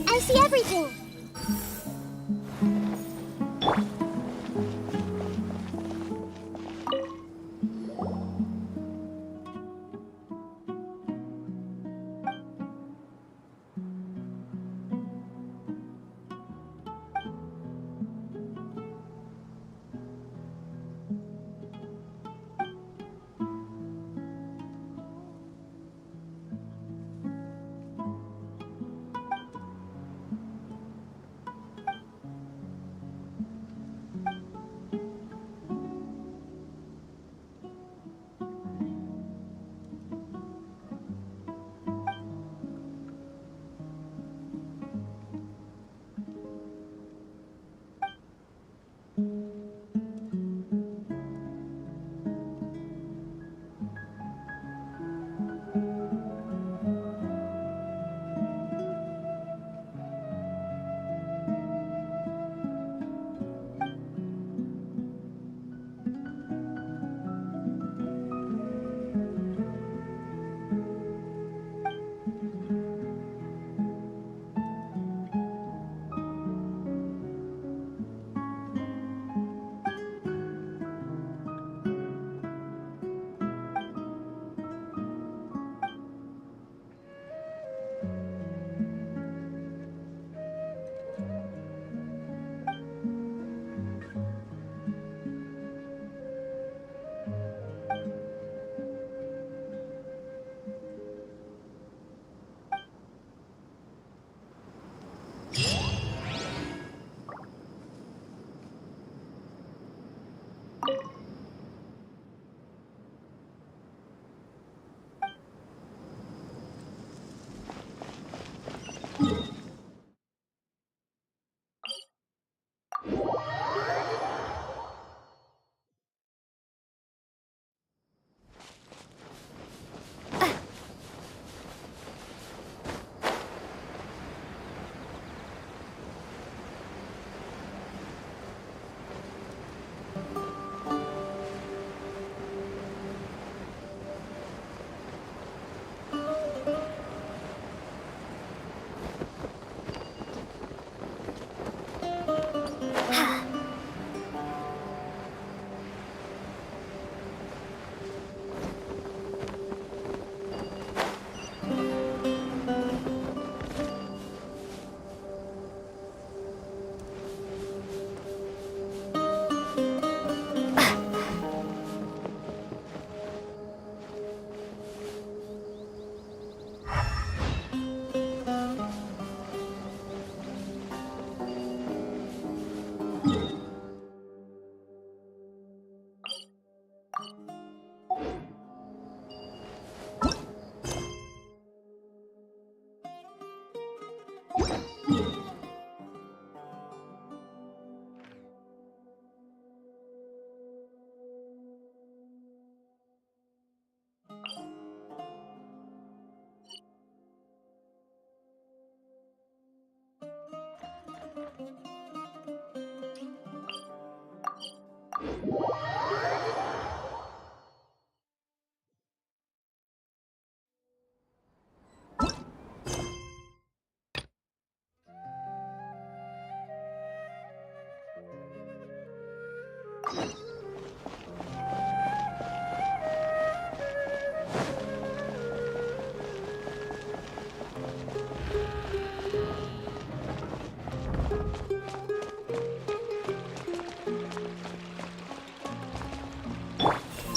I see everything.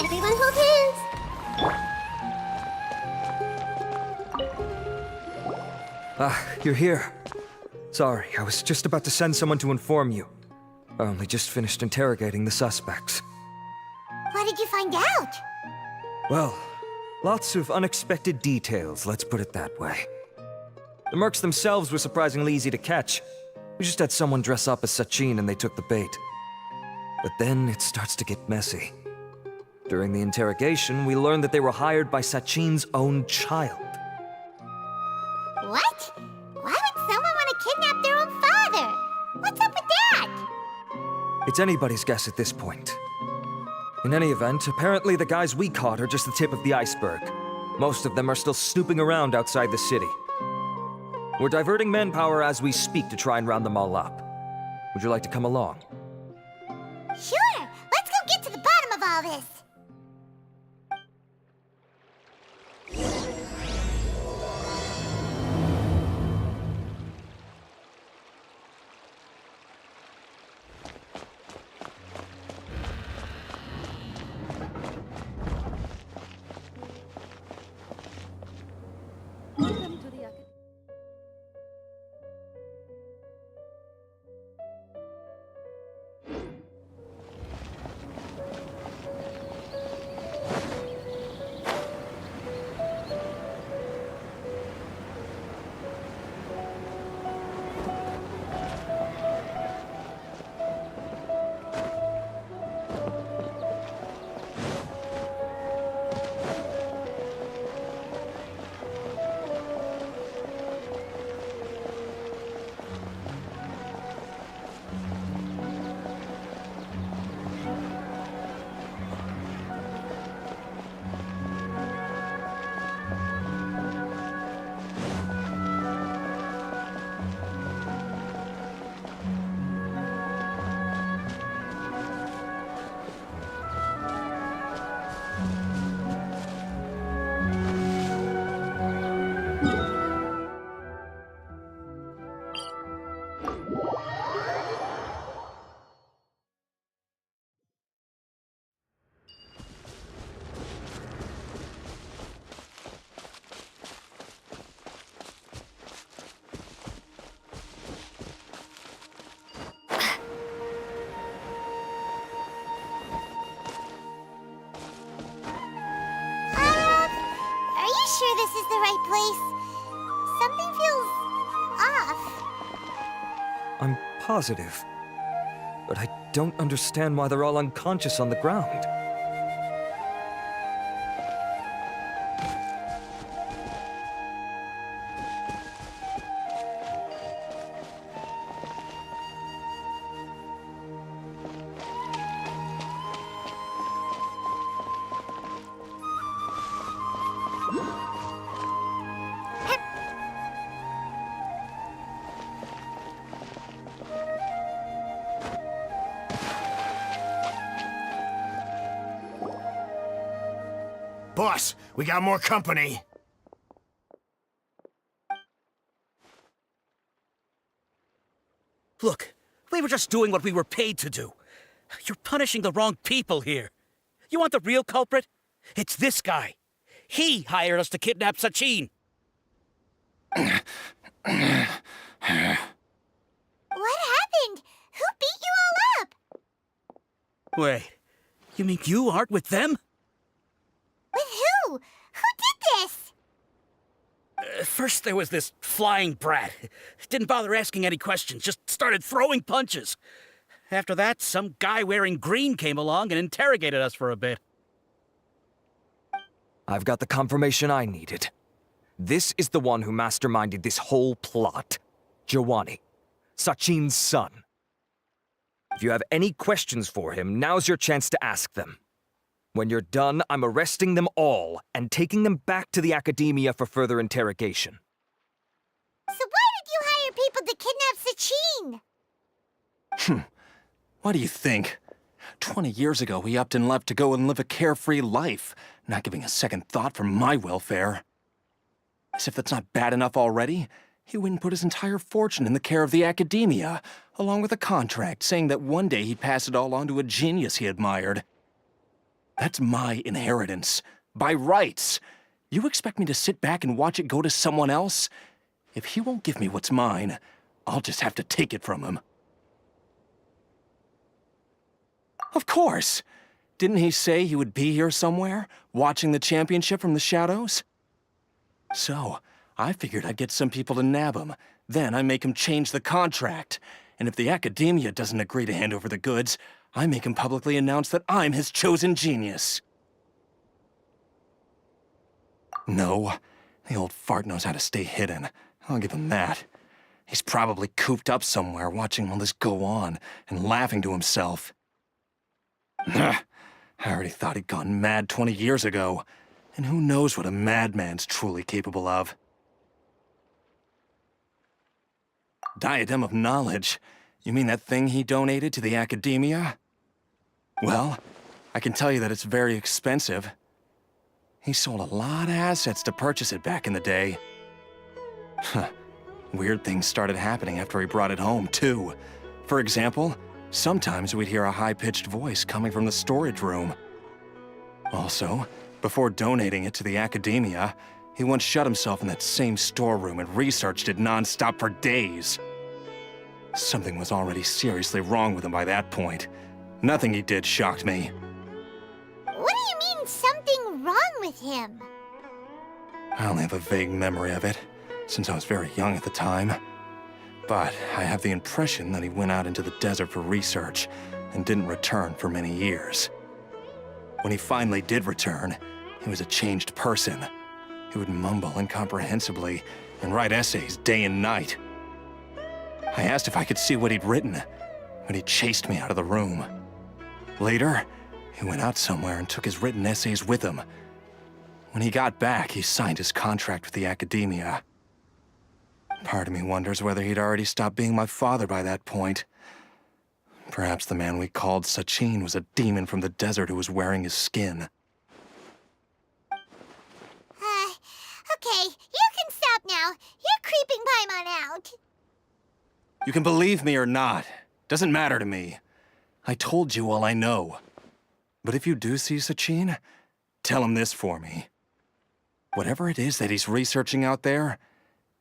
Everyone hold hands. Ah, you're here. Sorry, I was just about to send someone to inform you. I only just finished interrogating the suspects. What did you find out? Well, lots of unexpected details, let's put it that way. The mercs themselves were surprisingly easy to catch. We just had someone dress up as Sachin and they took the bait. But then it starts to get messy. During the interrogation, we learned that they were hired by Sachin's own child. What? Why would someone want to kidnap their own father? What's up with that? It's anybody's guess at this point. In any event, apparently the guys we caught are just the tip of the iceberg. Most of them are still snooping around outside the city. We're diverting manpower as we speak to try and round them all up. Would you like to come along? Sure, let's go get to the bottom of all this. Sure this is the right place? Something feels off. I'm positive. But I don't understand why they're all unconscious on the ground. Boss, we got more company. Look, we were just doing what we were paid to do. You're punishing the wrong people here. You want the real culprit? It's this guy. He hired us to kidnap Sachin. What happened? Who beat you all up? Wait, you mean you aren't with them? With who? Who did this? First there was this flying brat. Didn't bother asking any questions, just started throwing punches. After that, some guy wearing green came along and interrogated us for a bit. I've got the confirmation I needed. This is the one who masterminded this whole plot. Giovanni, Sachin's son. If you have any questions for him, now's your chance to ask them. When you're done, I'm arresting them all and taking them back to the academia for further interrogation. So why did you hire people to kidnap Sachin? What do you think? 20 years ago, he upped and left to go and live a carefree life, not giving a second thought for my welfare. As if that's not bad enough already, he went and put his entire fortune in the care of the academia, along with a contract saying that one day he'd pass it all on to a genius he admired. That's my inheritance, by rights. You expect me to sit back and watch it go to someone else? If he won't give me what's mine, I'll just have to take it from him. Of course! Didn't he say he would be here somewhere, watching the championship from the shadows? So, I figured I'd get some people to nab him. Then I make him change the contract. And if the academia doesn't agree to hand over the goods, I make him publicly announce that I'm his chosen genius. No, the old fart knows how to stay hidden. I'll give him that. He's probably cooped up somewhere watching all this go on and laughing to himself. I already thought he'd gone mad 20 years ago. And who knows what a madman's truly capable of. Diadem of Knowledge? You mean that thing he donated to the academia? Well, I can tell you that it's very expensive. He sold a lot of assets to purchase it back in the day. Weird things started happening after he brought it home, too. For example, sometimes we'd hear a high-pitched voice coming from the storage room. Also, before donating it to the academia, he once shut himself in that same storeroom and researched it non-stop for days. Something was already seriously wrong with him by that point. Nothing he did shocked me. What do you mean, something wrong with him? I only have a vague memory of it, since I was very young at the time. But I have the impression that he went out into the desert for research and didn't return for many years. When he finally did return, he was a changed person. He would mumble incomprehensibly and write essays day and night. I asked if I could see what he'd written, but he chased me out of the room. Later, he went out somewhere and took his written essays with him. When he got back, he signed his contract with the academia. Part of me wonders whether he'd already stopped being my father by that point. Perhaps the man we called Sachin was a demon from the desert who was wearing his skin. Okay, you can stop now. You're creeping Paimon out. You can believe me or not. Doesn't matter to me. I told you all I know. But if you do see Sachin, tell him this for me. Whatever it is that he's researching out there,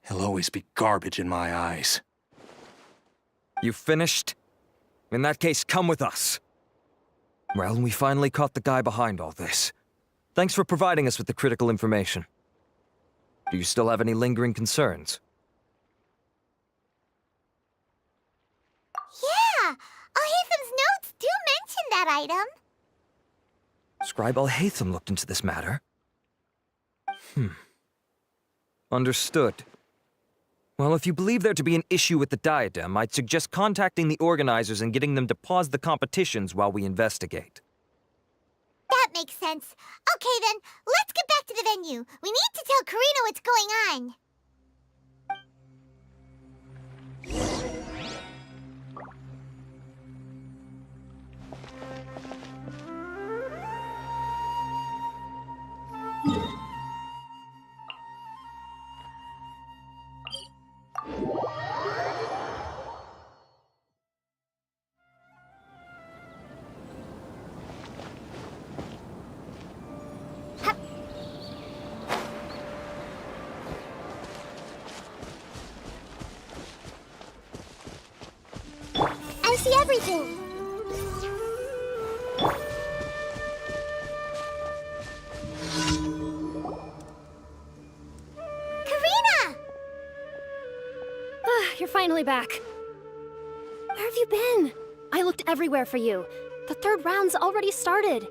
he'll always be garbage in my eyes. You finished? In that case, come with us. Well, we finally caught the guy behind all this. Thanks for providing us with the critical information. Do you still have any lingering concerns? Yeah, Al-Haytham's notes do mention that item. Scribe Al-Haytham looked into this matter. Understood. Well, if you believe there to be an issue with the diadem, I'd suggest contacting the organizers and getting them to pause the competitions while we investigate. That makes sense. Okay then, let's get back to the venue. We need to tell Karina what's going on. I see everything. Karina! You're finally back. Where have you been? I looked everywhere for you. The third round's already started.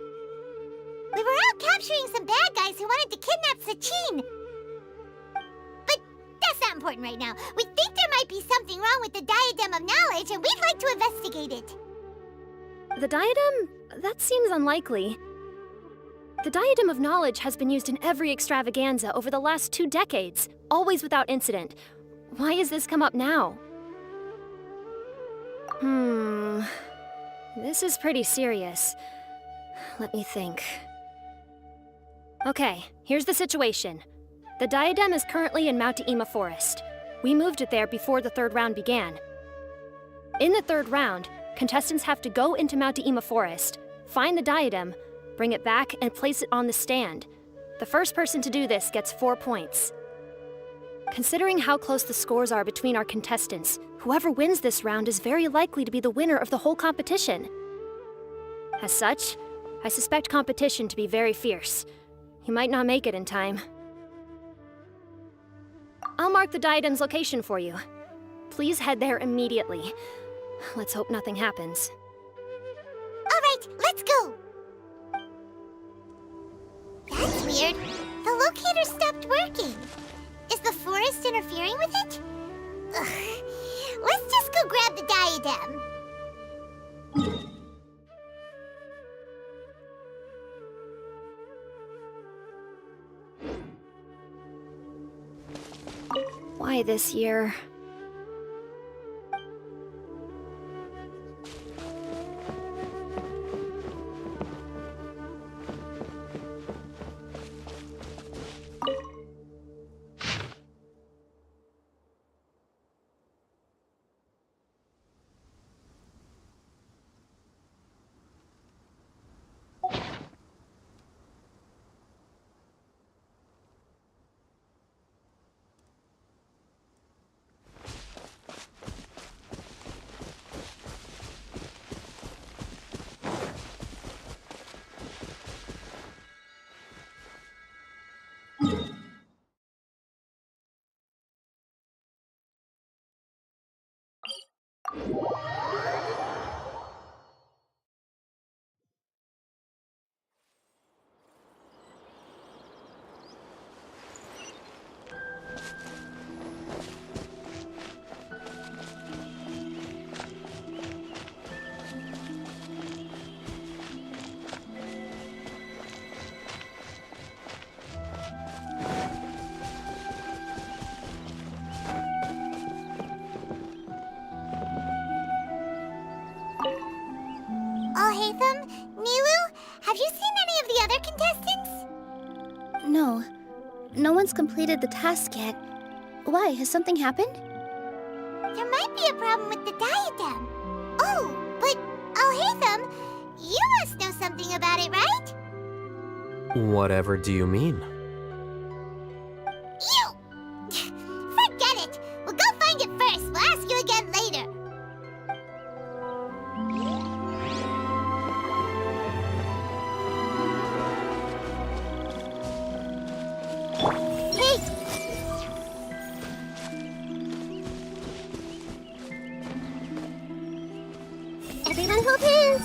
We were out capturing some bad guys who wanted to kidnap Sachin. But that's not important right now. We think there might be something wrong with the Diadem of Knowledge, and we'd like to investigate it. The diadem? That seems unlikely. The diadem of knowledge has been used in every extravaganza over the last 2 decades, always without incident. Why has this come up now? This is pretty serious. Let me think. Okay, here's the situation. The diadem is currently in Mount Ima Forest. We moved it there before the 3rd round began. In the 3rd round, contestants have to go into Mount Ima Forest, find the diadem, bring it back, and place it on the stand. The first person to do this gets 4 points. Considering how close the scores are between our contestants, whoever wins this round is very likely to be the winner of the whole competition. As such, I suspect competition to be very fierce. You might not make it in time. I'll mark the diadem's location for you. Please head there immediately. Let's hope nothing happens. All right, let's go. That's weird. The locator stopped working. Is the forest interfering with it? Ugh. Let's just go grab the diadem. Why this year? Alhaitham, Nilu, have you seen any of the other contestants? No. No one's completed the task yet. Why? Has something happened? There might be a problem with the diadem. Oh, but Alhaitham, you must know something about it, right? Whatever do you mean? You! Forget it! We'll go find it first. We'll ask you again later. Hey! Everyone hold hands!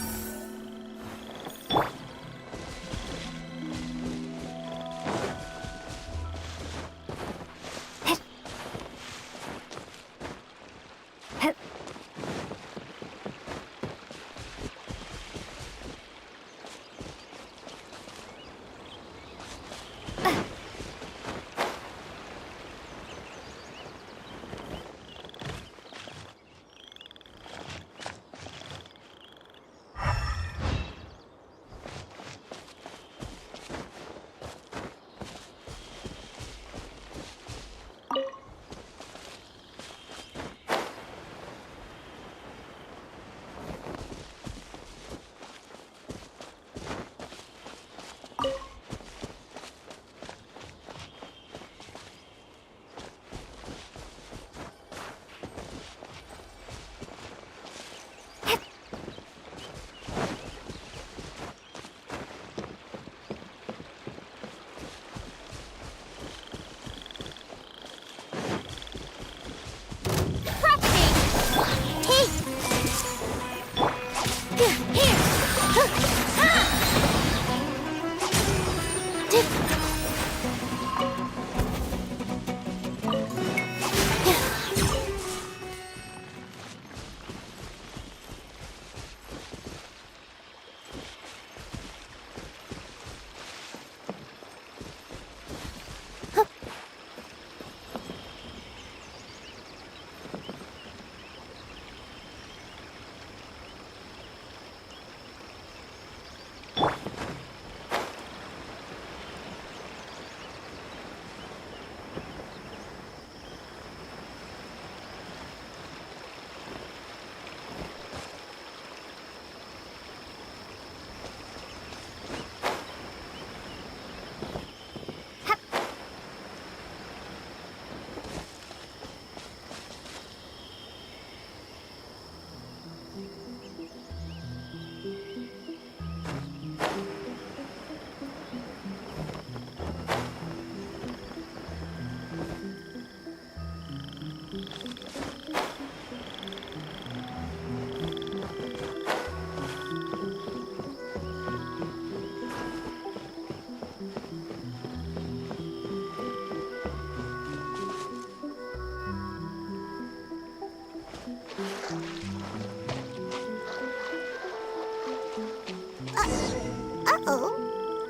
Uh-oh.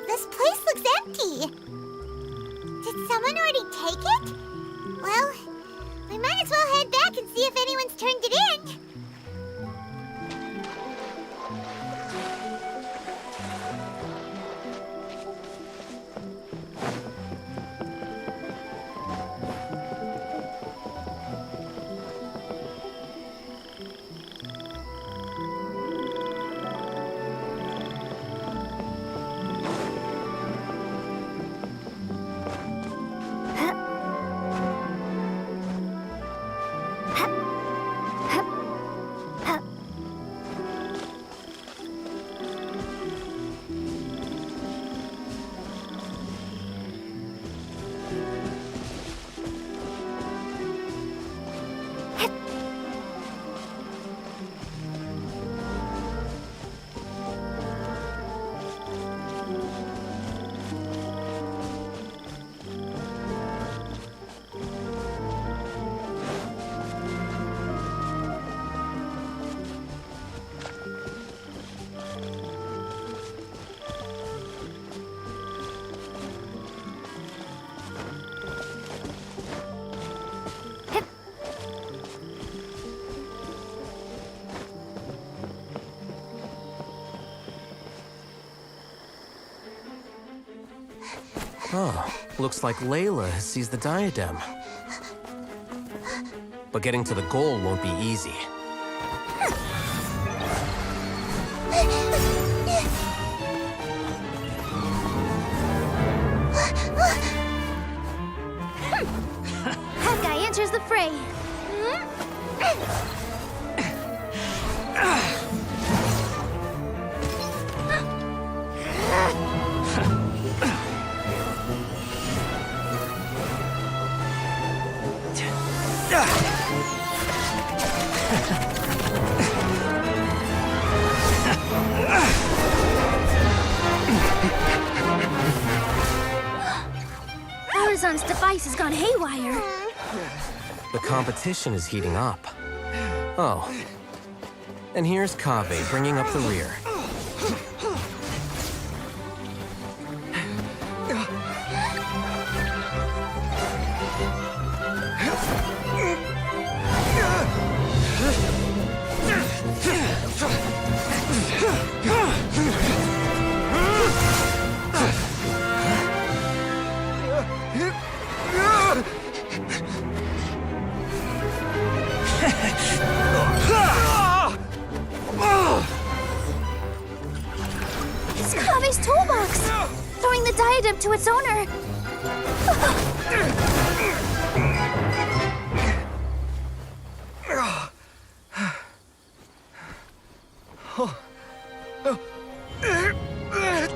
This place looks empty. Did someone already take it? Well, we might as well head back and see if anyone's turned it in. Oh, looks like Layla has seized the diadem. But getting to the goal won't be easy. That guy enters the fray. Horizon's device has gone haywire. The competition is heating up. Oh. And here's Kaveh bringing up the rear. It's Kaveh's toolbox! Throwing the diadem to its owner!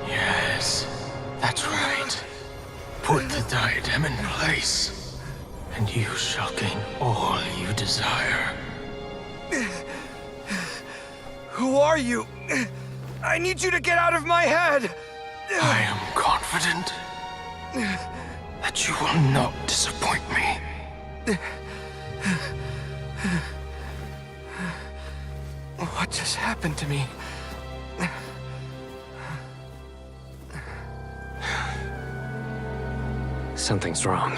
Yes, that's right. Put the diadem in place, and you shall gain all you desire. Who are you? I need you to get out of my head! I am confident that you will not disappoint me. What just happened to me? Something's wrong.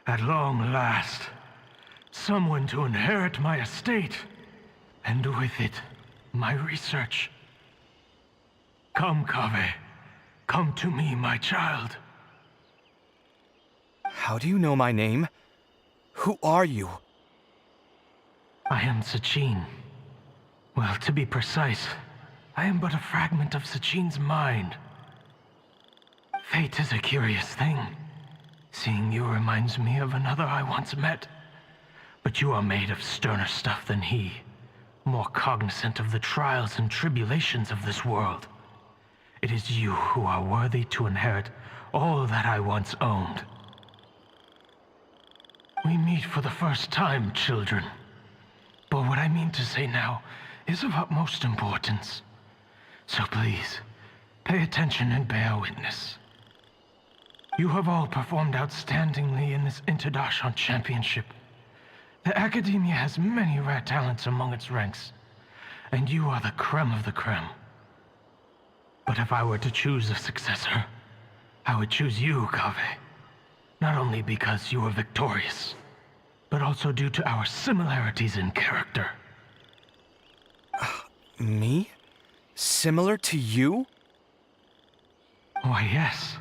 At long last, someone to inherit my estate, and with it, my research. Come, Kaveh. Come to me, my child. How do you know my name? Who are you? I am Sachin. Well, to be precise, I am but a fragment of Sachin's mind. Fate is a curious thing. Seeing you reminds me of another I once met. But you are made of sterner stuff than he. more cognizant of the trials and tribulations of this world. It is you who are worthy to inherit all that I once owned. We meet for the first time, children. But what I mean to say now is of utmost importance. So please, pay attention and bear witness. You have all performed outstandingly in this Interdarshan Championship. The Academia has many rare talents among its ranks, and you are the creme of the creme. But if I were to choose a successor, I would choose you, Kaveh. Not only because you were victorious, but also due to our similarities in character. Me? Similar to you? Why, yes.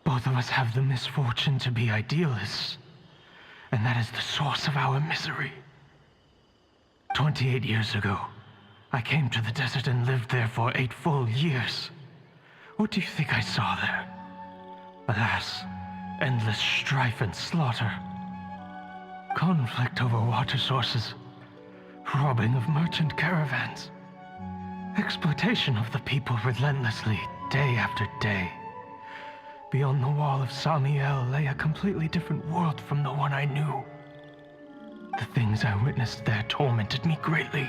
Both of us have the misfortune to be idealists, and that is the source of our misery. 28 years ago, I came to the desert and lived there for 8 full years. What do you think I saw there? Alas, endless strife and slaughter. Conflict over water sources, robbing of merchant caravans, exploitation of the people relentlessly, day after day. Beyond the wall of Samiel lay a completely different world from the one I knew. The things I witnessed there tormented me greatly.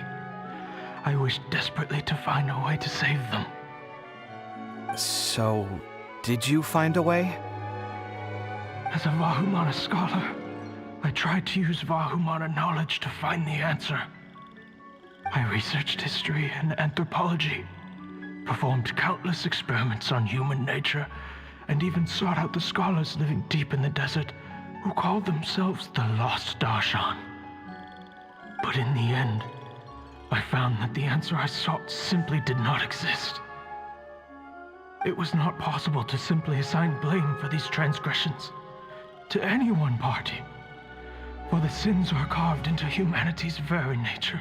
I wished desperately to find a way to save them. So, did you find a way? As a Vahumana scholar, I tried to use Vahumana knowledge to find the answer. I researched history and anthropology, performed countless experiments on human nature, and even sought out the scholars living deep in the desert who called themselves the Lost Darshan. But in the end, I found that the answer I sought simply did not exist. It was not possible to simply assign blame for these transgressions to any one party, for the sins are carved into humanity's very nature.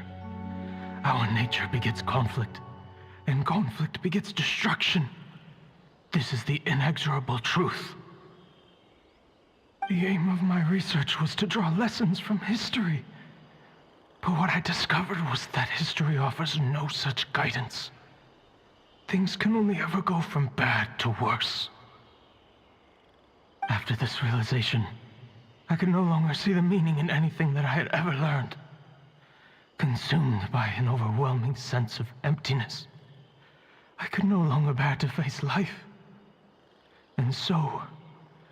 Our nature begets conflict, and conflict begets destruction. This is the inexorable truth. The aim of my research was to draw lessons from history. But what I discovered was that history offers no such guidance. Things can only ever go from bad to worse. After this realization, I could no longer see the meaning in anything that I had ever learned. Consumed by an overwhelming sense of emptiness, I could no longer bear to face life. And so,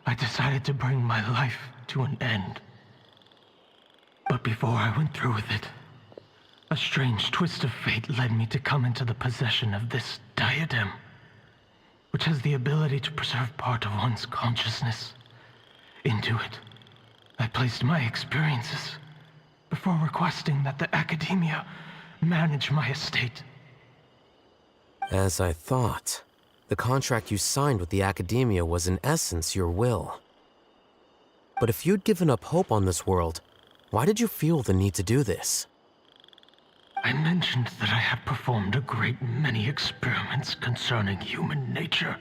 I decided to bring my life to an end. But before I went through with it, a strange twist of fate led me to come into the possession of this diadem, which has the ability to preserve part of one's consciousness. Into it, I placed my experiences before requesting that the Academia manage my estate. As I thought, the contract you signed with the Academia was in essence your will. But if you'd given up hope on this world, why did you feel the need to do this? I mentioned that I had performed a great many experiments concerning human nature.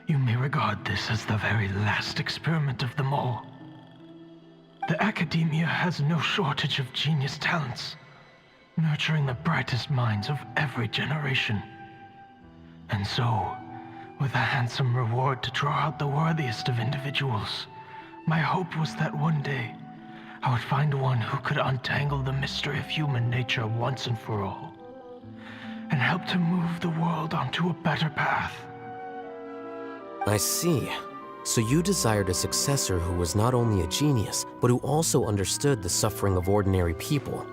You may regard this as the very last experiment of them all. The Academia has no shortage of genius talents, nurturing the brightest minds of every generation. And so, with a handsome reward to draw out the worthiest of individuals, my hope was that one day, I would find one who could untangle the mystery of human nature once and for all, and help to move the world onto a better path. I see. So you desired a successor who was not only a genius, but who also understood the suffering of ordinary people.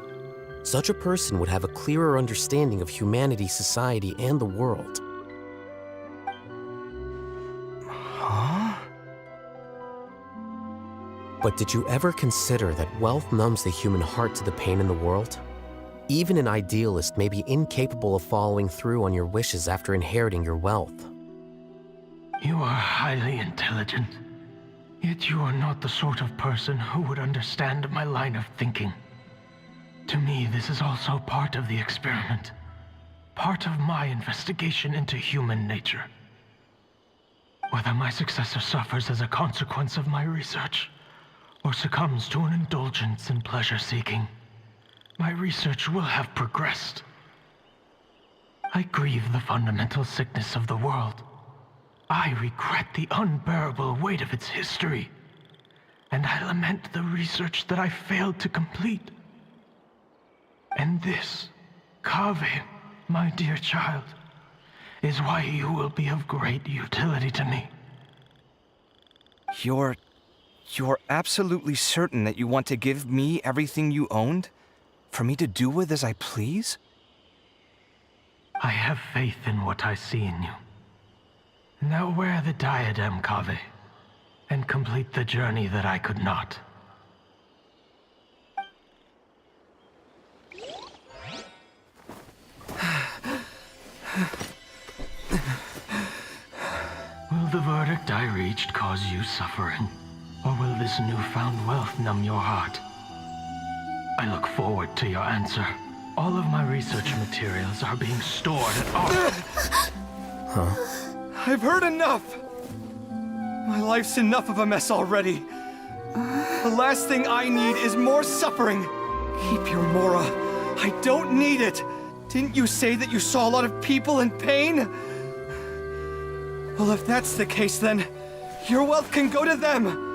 Such a person would have a clearer understanding of humanity, society, and the world. Huh? But did you ever consider that wealth numbs the human heart to the pain in the world? Even an idealist may be incapable of following through on your wishes after inheriting your wealth. You are highly intelligent, yet you are not the sort of person who would understand my line of thinking. To me, this is also part of the experiment, part of my investigation into human nature. Whether my successor suffers as a consequence of my research, or succumbs to an indulgence in pleasure-seeking, my research will have progressed. I grieve the fundamental sickness of the world. I regret the unbearable weight of its history. And I lament the research that I failed to complete. And this, Kaveh, my dear child, is why you will be of great utility to me. You're absolutely certain that you want to give me everything you owned? For me to do with as I please? I have faith in what I see in you. Now wear the diadem, Kaveh, and complete the journey that I could not. Will the verdict I reached cause you suffering? Or will this newfound wealth numb your heart? I look forward to your answer. All of my research materials are being stored at our... I've heard enough! My life's enough of a mess already. The last thing I need is more suffering. Keep your Mora. I don't need it. Didn't you say that you saw a lot of people in pain? Well, if that's the case, then your wealth can go to them.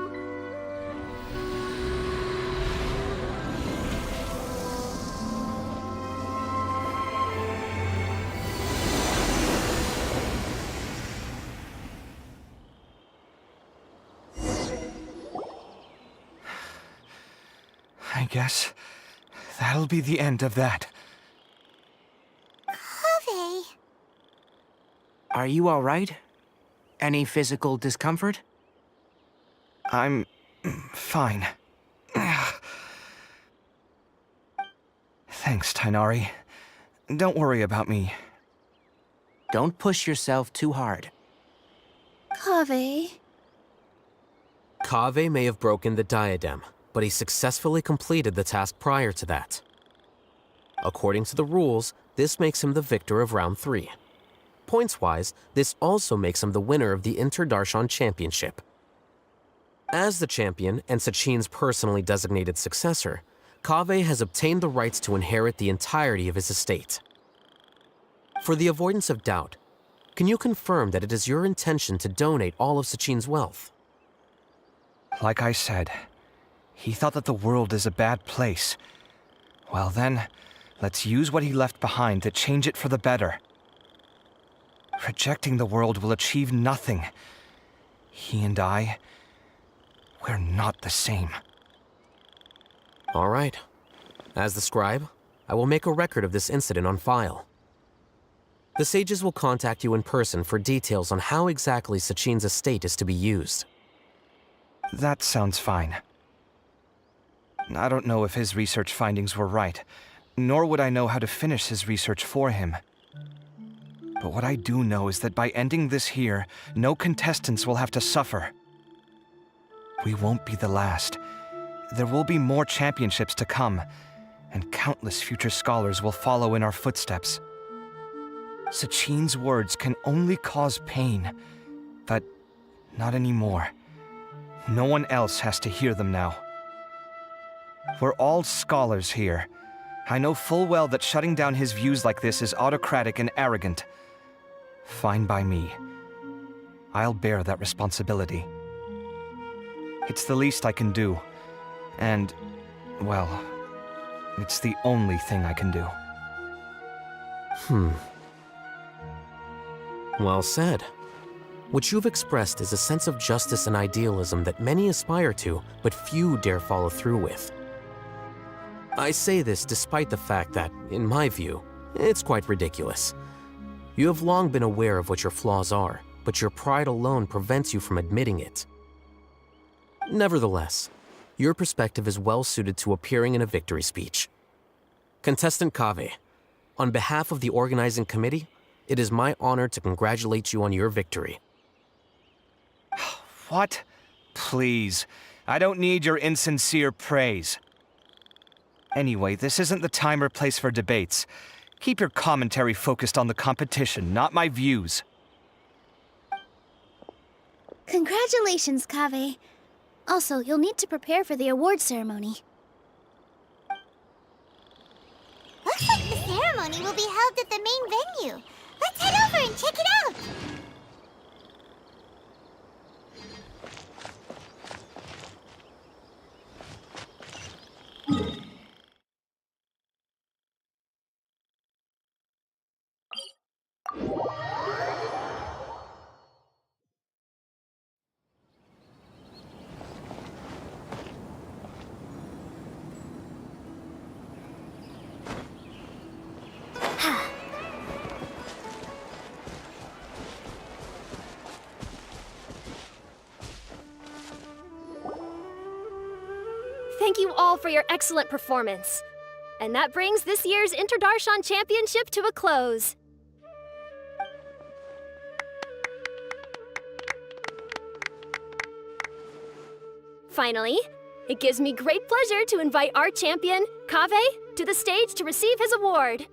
I guess that'll be the end of that. Kaveh. Are you all right? Any physical discomfort? I'm fine. Thanks, Tainari. Don't worry about me. Don't push yourself too hard. Kaveh. Kaveh may have broken the diadem, but he successfully completed the task prior to that. According to the rules, this makes him the victor of round 3. Points-wise, this also makes him the winner of the Inter-Darshan Championship. As the champion and Sachin's personally designated successor, Kaveh has obtained the rights to inherit the entirety of his estate. For the avoidance of doubt, can you confirm that it is your intention to donate all of Sachin's wealth? Like I said, he thought that the world is a bad place. Well then, let's use what he left behind to change it for the better. Rejecting the world will achieve nothing. He and I, we're not the same. All right. As the scribe, I will make a record of this incident on file. The sages will contact you in person for details on how exactly Sachin's estate is to be used. That sounds fine. I don't know if his research findings were right, nor would I know how to finish his research for him. But what I do know is that by ending this here, no contestants will have to suffer. We won't be the last. There will be more championships to come, and countless future scholars will follow in our footsteps. Sachin's words can only cause pain, but not anymore. No one else has to hear them now. We're all scholars here. I know full well that shutting down his views like this is autocratic and arrogant. Fine by me. I'll bear that responsibility. It's the least I can do. And, well, it's the only thing I can do. Well said. What you've expressed is a sense of justice and idealism that many aspire to, but few dare follow through with. I say this despite the fact that, in my view, it's quite ridiculous. You have long been aware of what your flaws are, but your pride alone prevents you from admitting it. Nevertheless, your perspective is well suited to appearing in a victory speech. Contestant Kaveh, on behalf of the organizing committee, it is my honor to congratulate you on your victory. What? Please. I don't need your insincere praise. Anyway, this isn't the time or place for debates. Keep your commentary focused on the competition, not my views. Congratulations, Kaveh. Also, you'll need to prepare for the award ceremony. ceremony will be held at the main venue. Let's head over and check it out! Thank you all for your excellent performance. And that brings this year's Interdarshan Championship to a close. Finally, it gives me great pleasure to invite our champion, Kaveh, to the stage to receive his award.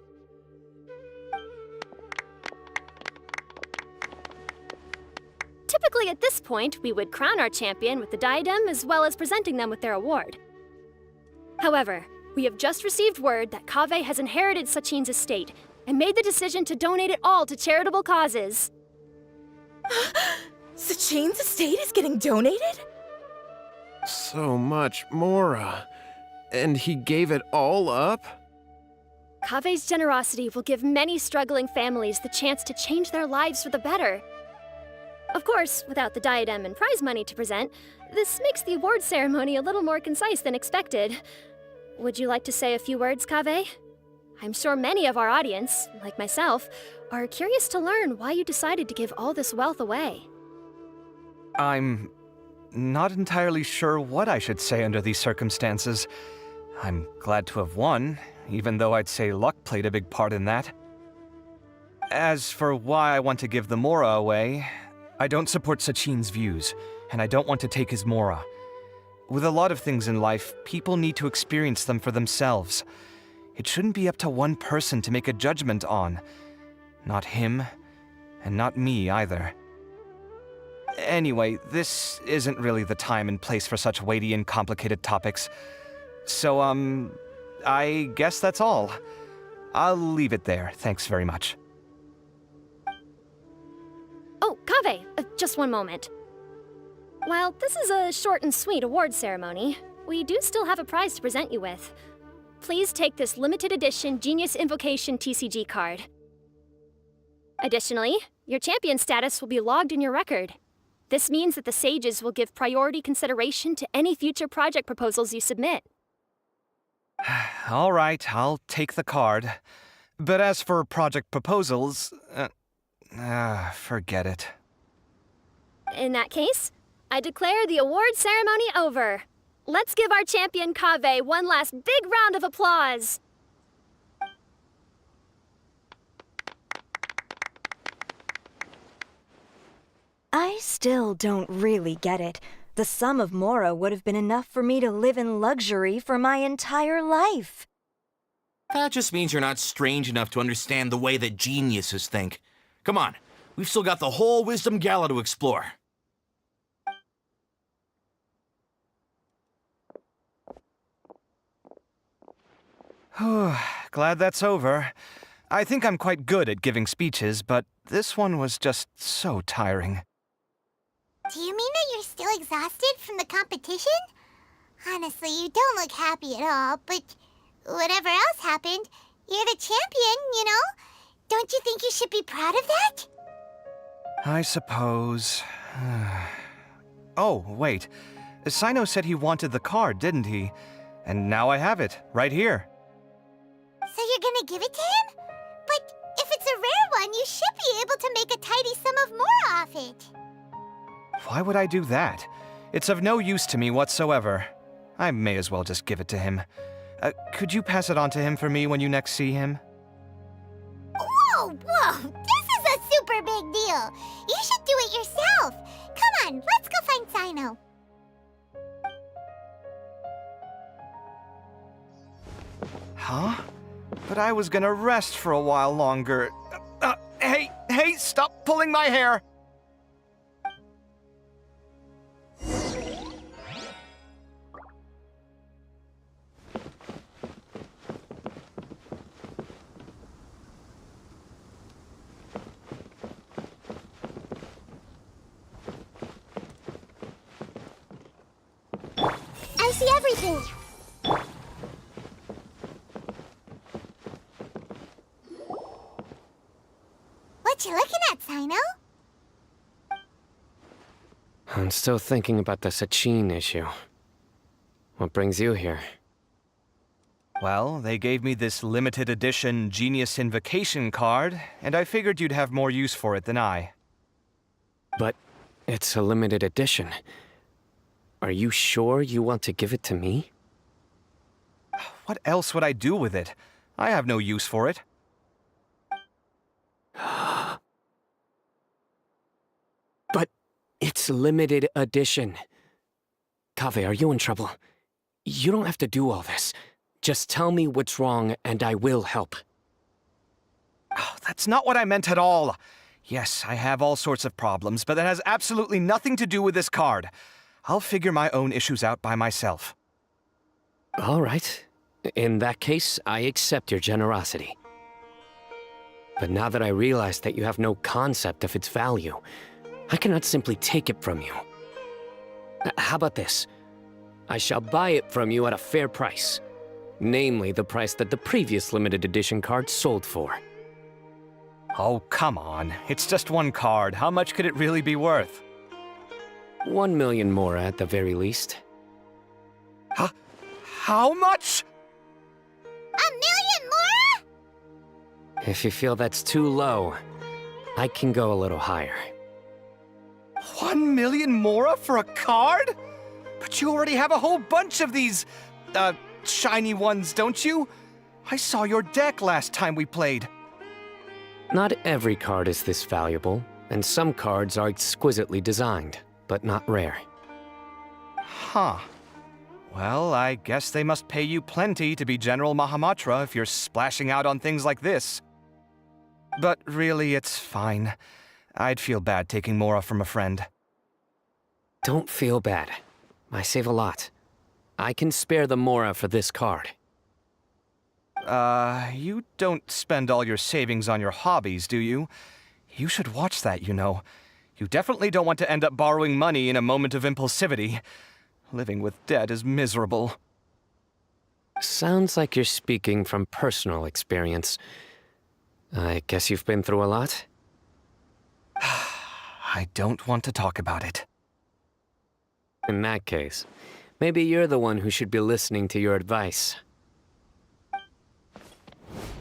Typically at this point, we would crown our champion with the diadem as well as presenting them with their award. However, we have just received word that Kaveh has inherited Sachin's estate and made the decision to donate it all to charitable causes. Sachin's estate is getting donated? So much Mora. And he gave it all up? Kaveh's generosity will give many struggling families the chance to change their lives for the better. Of course, without the diadem and prize money to present, this makes the award ceremony a little more concise than expected. Would you like to say a few words, Kaveh? I'm sure many of our audience, like myself, are curious to learn why you decided to give all this wealth away. I'm not entirely sure what I should say under these circumstances. I'm glad to have won, even though I'd say luck played a big part in that. As for why I want to give the Mora away, I don't support Sachin's views, and I don't want to take his Mora. With a lot of things in life, people need to experience them for themselves. It shouldn't be up to one person to make a judgment on. Not him, and not me either. Anyway, this isn't really the time and place for such weighty and complicated topics. So, I guess that's all. I'll leave it there. Thanks very much. Oh, Kaveh, just one moment. While this is a short and sweet award ceremony, we do still have a prize to present you with. Please take this limited edition Genius Invocation TCG card. Additionally, your champion status will be logged in your record. This means that the sages will give priority consideration to any future project proposals you submit. All right, I'll take the card. But as for project proposals, forget it. In that case, I declare the award ceremony over. Let's give our champion Kaveh one last big round of applause. I still don't really get it. The sum of Mora would have been enough for me to live in luxury for my entire life. That just means you're not strange enough to understand the way that geniuses think. Come on, we've still got the whole Wisdom Gala to explore. Glad that's over. I think I'm quite good at giving speeches, but this one was just so tiring. Do you mean that you're still exhausted from the competition? Honestly, you don't look happy at all, but whatever else happened, you're the champion, you know? Don't you think you should be proud of that? I suppose. Oh, wait. Sino said he wanted the card, didn't he? And now I have it, right here. So you're gonna give it to him? But if it's a rare one, you should be able to make a tidy sum of more off it. Why would I do that? It's of no use to me whatsoever. I may as well just give it to him. Could you pass it on to him for me when you next see him? Whoa, whoa! This is a super big deal! You should do it yourself! Come on, let's go find Sino. Huh? But I was gonna rest for a while longer. Hey, stop pulling my hair! see everything. What you looking at, Sino? I'm still thinking about the Sachin issue. What brings you here? Well, they gave me this limited edition Genius Invocation card, and I figured you'd have more use for it than I. But it's a limited edition. Are you sure you want to give it to me? What else would I do with it? I have no use for it. But it's limited edition. Kaveh, are you in trouble? You don't have to do all this. Just tell me what's wrong and I will help. Oh, that's not what I meant at all. Yes, I have all sorts of problems, but that has absolutely nothing to do with this card. I'll figure my own issues out by myself. All right. In that case, I accept your generosity. But now that I realize that you have no concept of its value, I cannot simply take it from you. How about this? I shall buy it from you at a fair price. Namely, the price that the previous limited edition card sold for. Oh, come on. It's just one card. How much could it really be worth? 1 million more at the very least. How much? 1 million more? If you feel that's too low, I can go a little higher. 1 million mora for a card? But you already have a whole bunch of these, shiny ones, don't you? I saw your deck last time we played. Not every card is this valuable, and some cards are exquisitely designed, but not rare. Huh. Well, I guess they must pay you plenty to be General Mahamatra if you're splashing out on things like this. But really, it's fine. I'd feel bad taking mora from a friend. Don't feel bad. I save a lot. I can spare the mora for this card. You don't spend all your savings on your hobbies, do you? You should watch that, you know. You definitely don't want to end up borrowing money in a moment of impulsivity. Living with debt is miserable. Sounds like you're speaking from personal experience. I guess you've been through a lot? I don't want to talk about it. In that case, maybe you're the one who should be listening to your advice.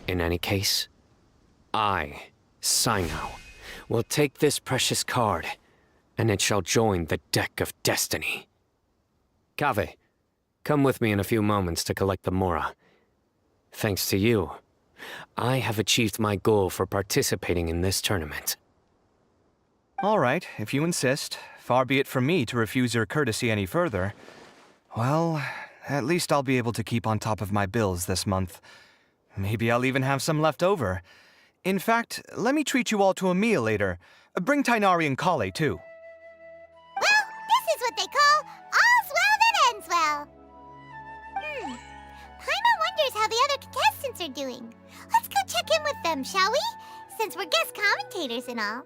In any case, I, Sino, will take this precious card, and it shall join the deck of destiny. Kaveh, come with me in a few moments to collect the mora. Thanks to you, I have achieved my goal for participating in this tournament. All right, if you insist. Far be it from me to refuse your courtesy any further. Well, at least I'll be able to keep on top of my bills this month. Maybe I'll even have some left over. In fact, let me treat you all to a meal later. Bring Tainari and Kale, too. Well, this is what they call all's well that ends well. Paimon wonders how the other contestants are doing. Let's go check in with them, shall we? Since we're guest commentators and all.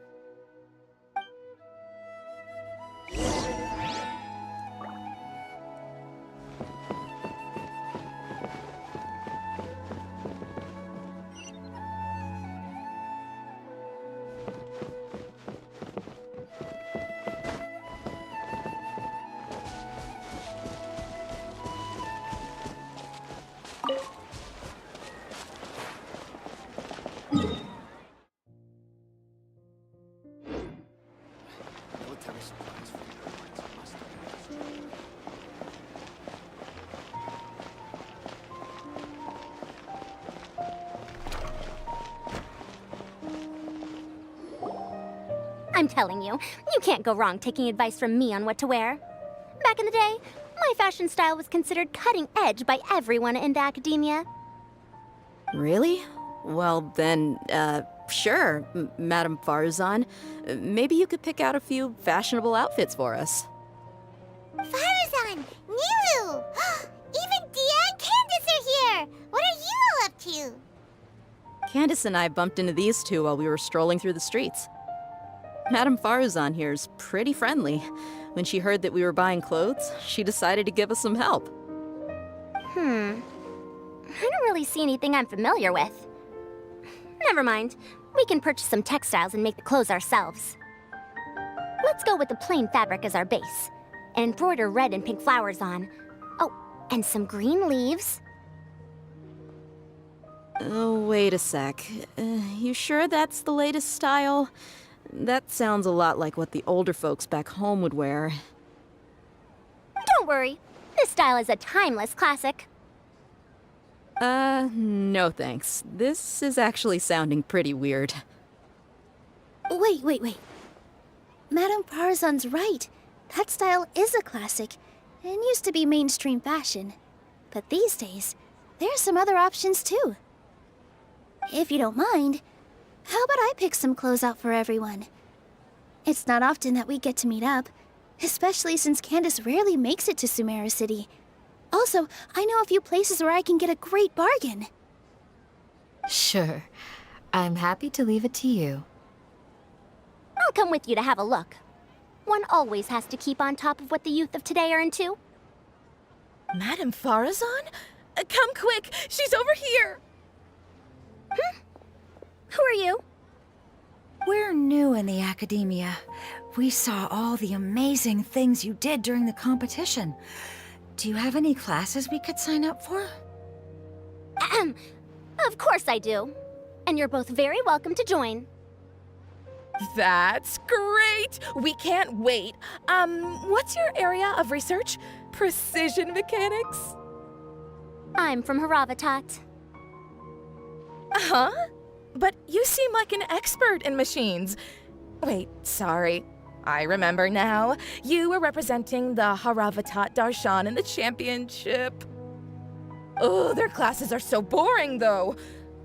I'm telling you, you can't go wrong taking advice from me on what to wear. Back in the day, my fashion style was considered cutting edge by everyone in the academia. Really? Well, then, sure, Madame Farzan. Maybe you could pick out a few fashionable outfits for us. Farzan! Nilu! Even Dia and Candace are here! What are you all up to? Candace and I bumped into these two while we were strolling through the streets. Madame Farzan here's pretty friendly. When she heard that we were buying clothes, she decided to give us some help. I don't really see anything I'm familiar with. Never mind. We can purchase some textiles and make the clothes ourselves. Let's go with the plain fabric as our base, and embroider red and pink flowers on. Oh, and some green leaves. Oh, wait a sec. You sure that's the latest style? That sounds a lot like what the older folks back home would wear. Don't worry. This style is a timeless classic. No thanks. This is actually sounding pretty weird. Wait. Madame Farzan's right. That style is a classic, and used to be mainstream fashion. But these days, there's some other options too. If you don't mind, how about I pick some clothes out for everyone? It's not often that we get to meet up, especially since Candace rarely makes it to Sumeru City. Also, I know a few places where I can get a great bargain. Sure. I'm happy to leave it to you. I'll come with you to have a look. One always has to keep on top of what the youth of today are into. Madame Farazan? Come quick! She's over here! Who are you? We're new in the academia. We saw all the amazing things you did during the competition. Do you have any classes we could sign up for? Of course I do. And you're both very welcome to join. That's great! We can't wait. What's your area of research? Precision mechanics? I'm from Haravatat. Huh? But you seem like an expert in machines. Wait, sorry. I remember now. You were representing the Haravatat Darshan in the championship. Oh, their classes are so boring, though.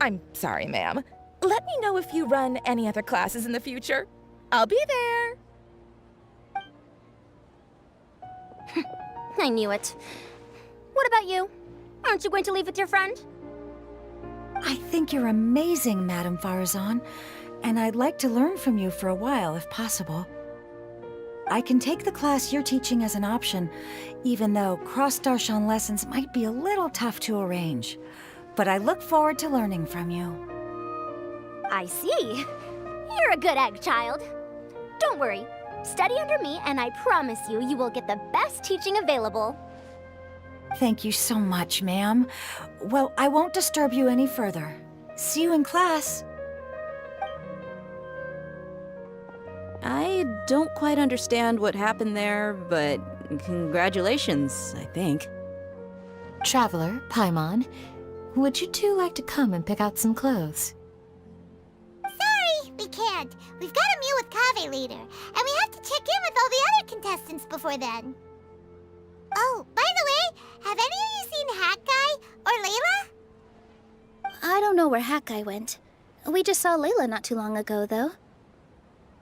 I'm sorry, ma'am. Let me know if you run any other classes in the future. I'll be there. I knew it. What about you? Aren't you going to leave with your friend? I think you're amazing, Madame Farazan, and I'd like to learn from you for a while, if possible. I can take the class you're teaching as an option, even though cross-Darshan lessons might be a little tough to arrange. But I look forward to learning from you. I see. You're a good egg, child. Don't worry. Study under me, and I promise you, you will get the best teaching available. Thank you so much, ma'am. Well, I won't disturb you any further. See you in class. I don't quite understand what happened there, but congratulations, I think. Traveler, Paimon, would you two like to come and pick out some clothes? Sorry, we can't. We've got a meal with Kaveh later, and we have to check in with all the other contestants before then. Oh, by the way, have any of you seen Hat Guy or Layla? I don't know where Hat Guy went. We just saw Layla not too long ago, though.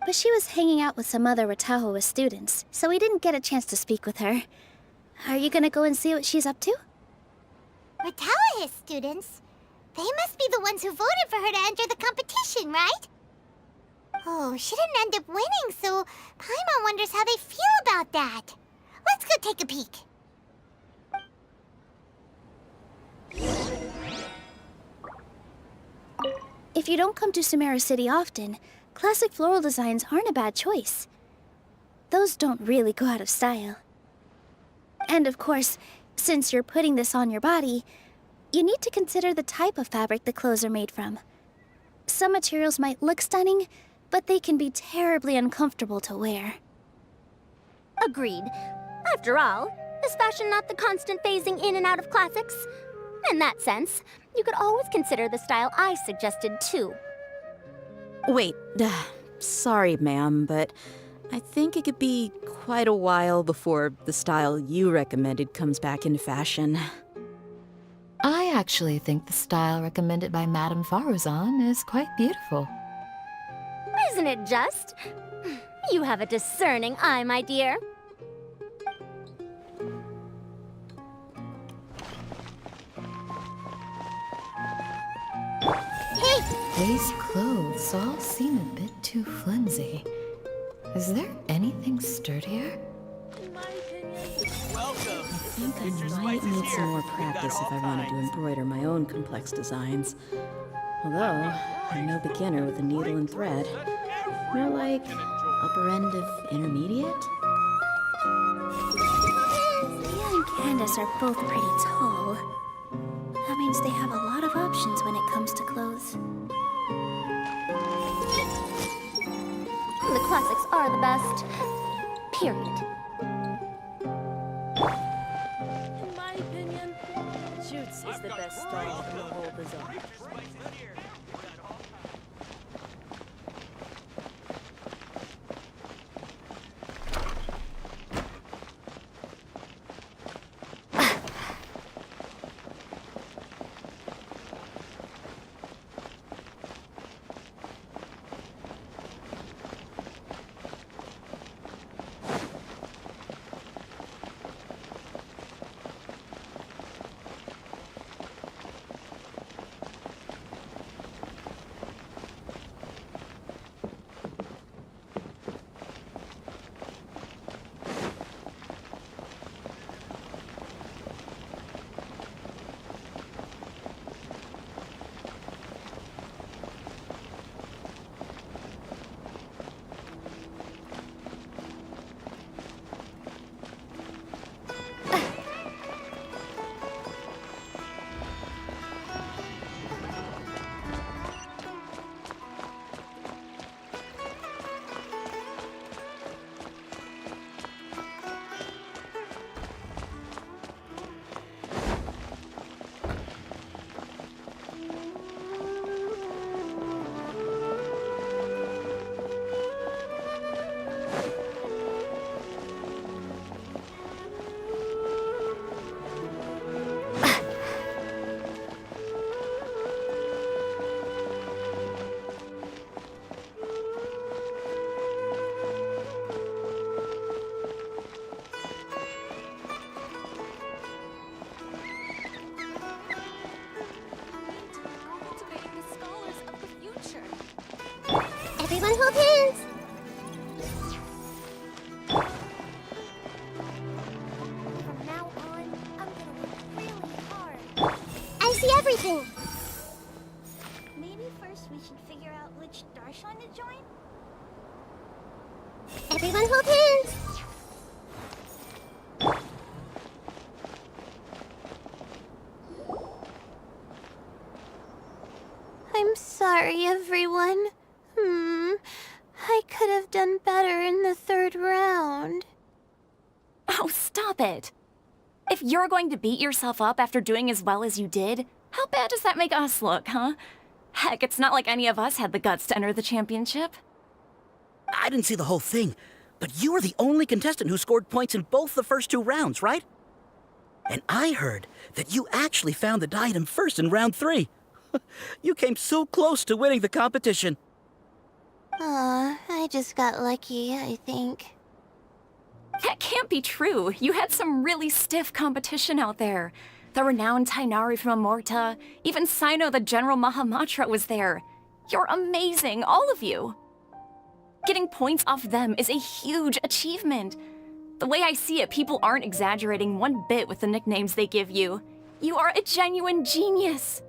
But she was hanging out with some other Ratahoa students, so we didn't get a chance to speak with her. Are you gonna go and see what she's up to? Ratahoa students? They must be the ones who voted for her to enter the competition, right? Oh, she didn't end up winning, so Paimon wonders how they feel about that. Let's go take a peek. If you don't come to Sumeru City often, classic floral designs aren't a bad choice. Those don't really go out of style. And of course, since you're putting this on your body, you need to consider the type of fabric the clothes are made from. Some materials might look stunning, but they can be terribly uncomfortable to wear. Agreed. After all, is fashion not the constant phasing in and out of classics? In that sense, you could always consider the style I suggested too. Wait, sorry, ma'am, but I think it could be quite a while before the style you recommended comes back into fashion. I actually think the style recommended by Madame Farazan is quite beautiful. Isn't it just? You have a discerning eye, my dear. These clothes all seem a bit too flimsy. Is there anything sturdier? My I think I might need some more practice if I wanted to embroider my own complex designs. Although, I'm no beginner with a needle and thread. More like upper end of intermediate? Leah and Candace are both pretty tall. That means they have a lot of options when it comes to clothes. The classics are the best. Period. In my opinion, Jutes is the best style in the whole bazaar. Everyone hold hands! From now on, I'm gonna work really hard. I see everything! Maybe first we should figure out which Darshan to join? Everyone hold hands! I'm sorry, everyone. I could have done better in the third round. Oh, stop it. If you're going to beat yourself up after doing as well as you did, how bad does that make us look, huh? Heck, it's not like any of us had the guts to enter the championship. I didn't see the whole thing, but you were the only contestant who scored points in both the first 2 rounds, right? And I heard that you actually found the diadem first in round 3. You came so close to winning the competition. I just got lucky, I think. That can't be true. You had some really stiff competition out there. The renowned Tainari from Amorta, even Sino the General Mahamatra was there. You're amazing, all of you. Getting points off them is a huge achievement. The way I see it, people aren't exaggerating one bit with the nicknames they give you. You are a genuine genius.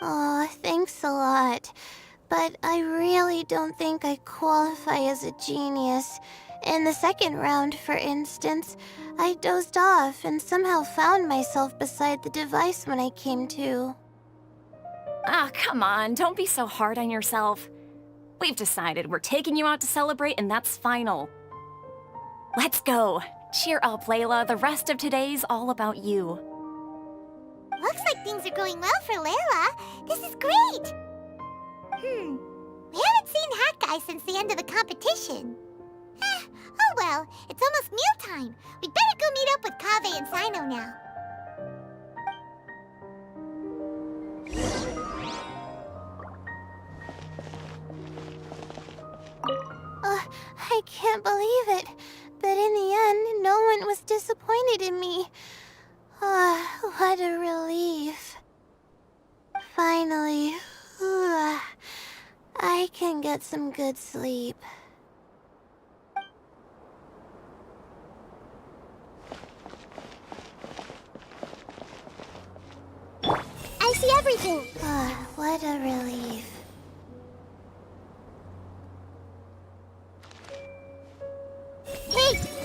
Aw, thanks a lot. But I really don't think I qualify as a genius. In the second round, for instance, I dozed off and somehow found myself beside the device when I came to. Ah, come on, don't be so hard on yourself. We've decided we're taking you out to celebrate, and that's final. Let's go. Cheer up, Layla. The rest of today's all about you. Looks like things are going well for Layla. This is great! We haven't seen Hat Guy since the end of the competition. Oh well, it's almost mealtime. We'd better go meet up with Kaveh and Sino now. I can't believe it. But in the end, no one was disappointed in me. What a relief. Finally, I can get some good sleep. everything. What a relief. Hey!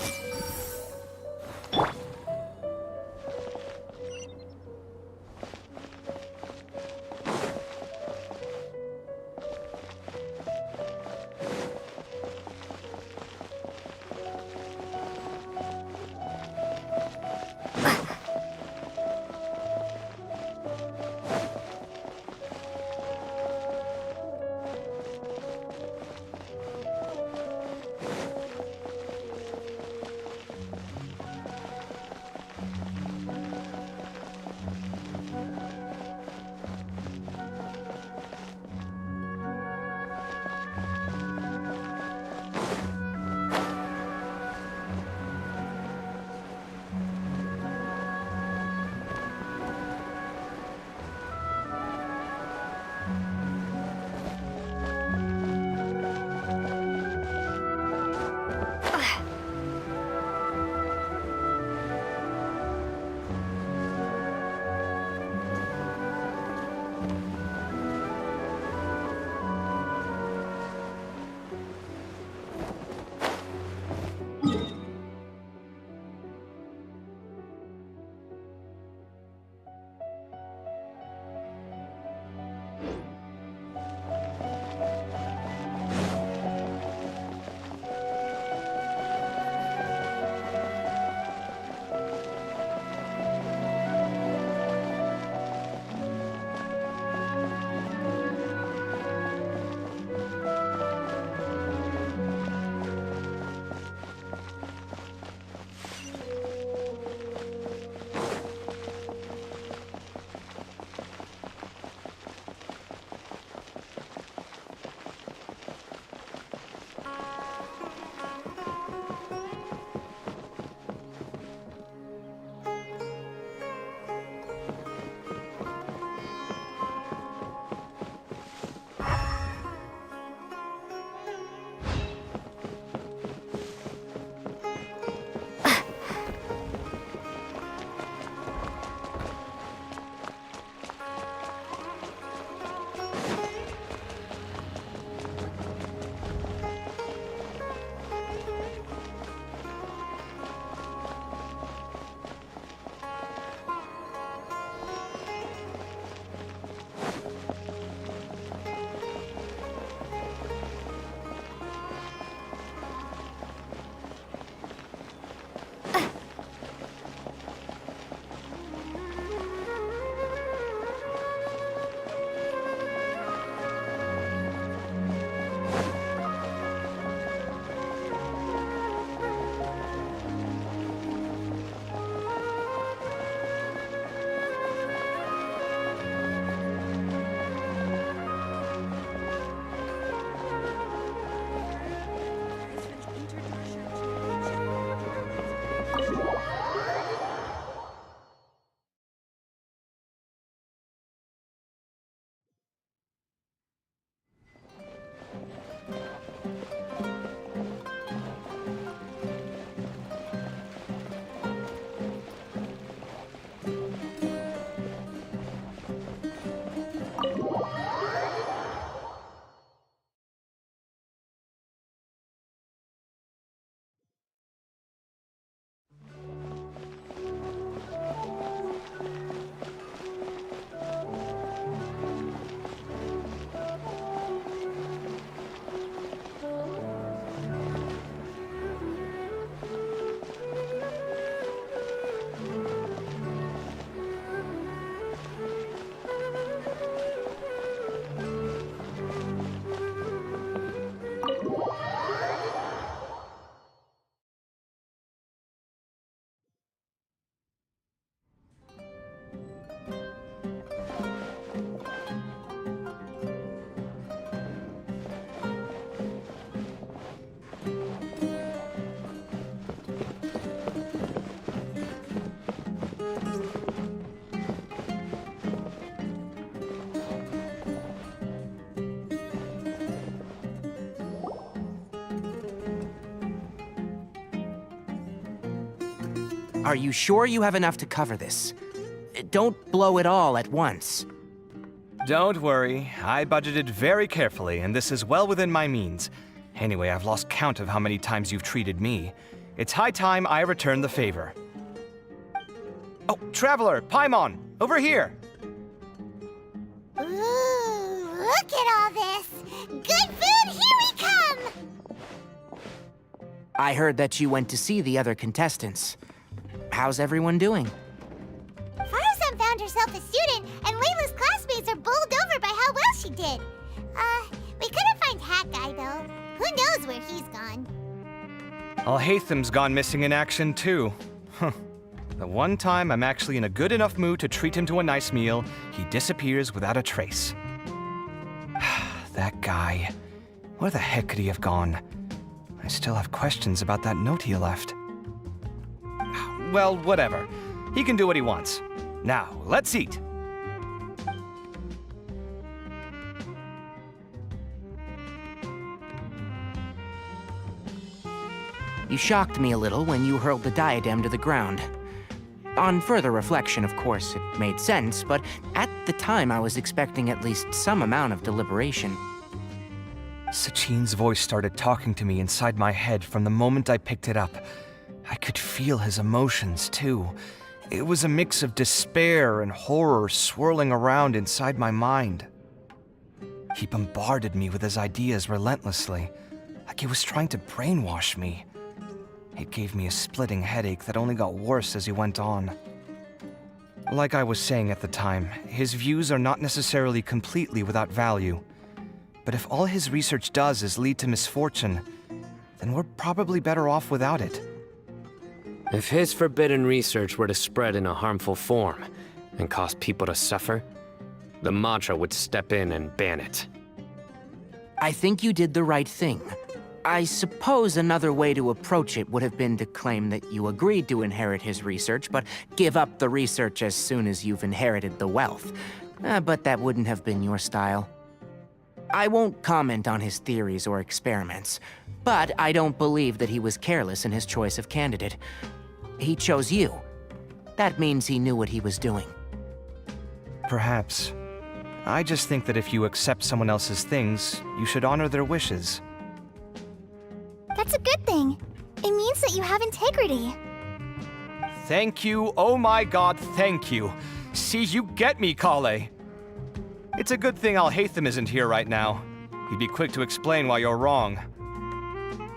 Are you sure you have enough to cover this? Don't blow it all at once. Don't worry, I budgeted very carefully, and this is well within my means. Anyway, I've lost count of how many times you've treated me. It's high time I return the favor. Oh, Traveler, Paimon, over here! Ooh, look at all this! Good food, here we come! I heard that you went to see the other contestants. How's everyone doing? Farazan found herself a student, and Layla's classmates are bowled over by how well she did. We couldn't find Hat Guy, though. Who knows where he's gone? Alhaitham's gone missing in action, too. Huh. The one time I'm actually in a good enough mood to treat him to a nice meal, he disappears without a trace. That guy. Where the heck could he have gone? I still have questions about that note he left. Well, whatever. He can do what he wants. Now, let's eat. You shocked me a little when you hurled the diadem to the ground. On further reflection, of course, it made sense, but at the time I was expecting at least some amount of deliberation. Sachin's voice started talking to me inside my head from the moment I picked it up. I could feel his emotions, too. It was a mix of despair and horror swirling around inside my mind. He bombarded me with his ideas relentlessly, like he was trying to brainwash me. It gave me a splitting headache that only got worse as he went on. Like I was saying at the time, his views are not necessarily completely without value. But if all his research does is lead to misfortune, then we're probably better off without it. If his forbidden research were to spread in a harmful form and cause people to suffer, the Matra would step in and ban it. I think you did the right thing. I suppose another way to approach it would have been to claim that you agreed to inherit his research, but give up the research as soon as you've inherited the wealth. But that wouldn't have been your style. I won't comment on his theories or experiments, but I don't believe that he was careless in his choice of candidate. He chose you. That means he knew what he was doing. Perhaps. I just think that if you accept someone else's things, you should honor their wishes. That's a good thing. It means that you have integrity. Thank you, oh my god, thank you. See, you get me, Kale. It's a good thing Alhaitham isn't here right now. He'd be quick to explain why you're wrong.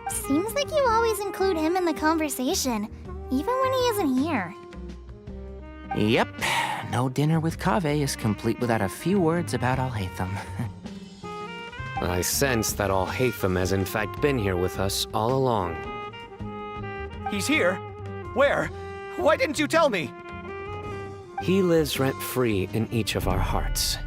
Seems like you always include him in the conversation, even when he isn't here. Yep, no dinner with Kaveh is complete without a few words about Alhaitham. I sense that Alhaitham has in fact been here with us all along. He's here? Where? Why didn't you tell me? He lives rent-free in each of our hearts.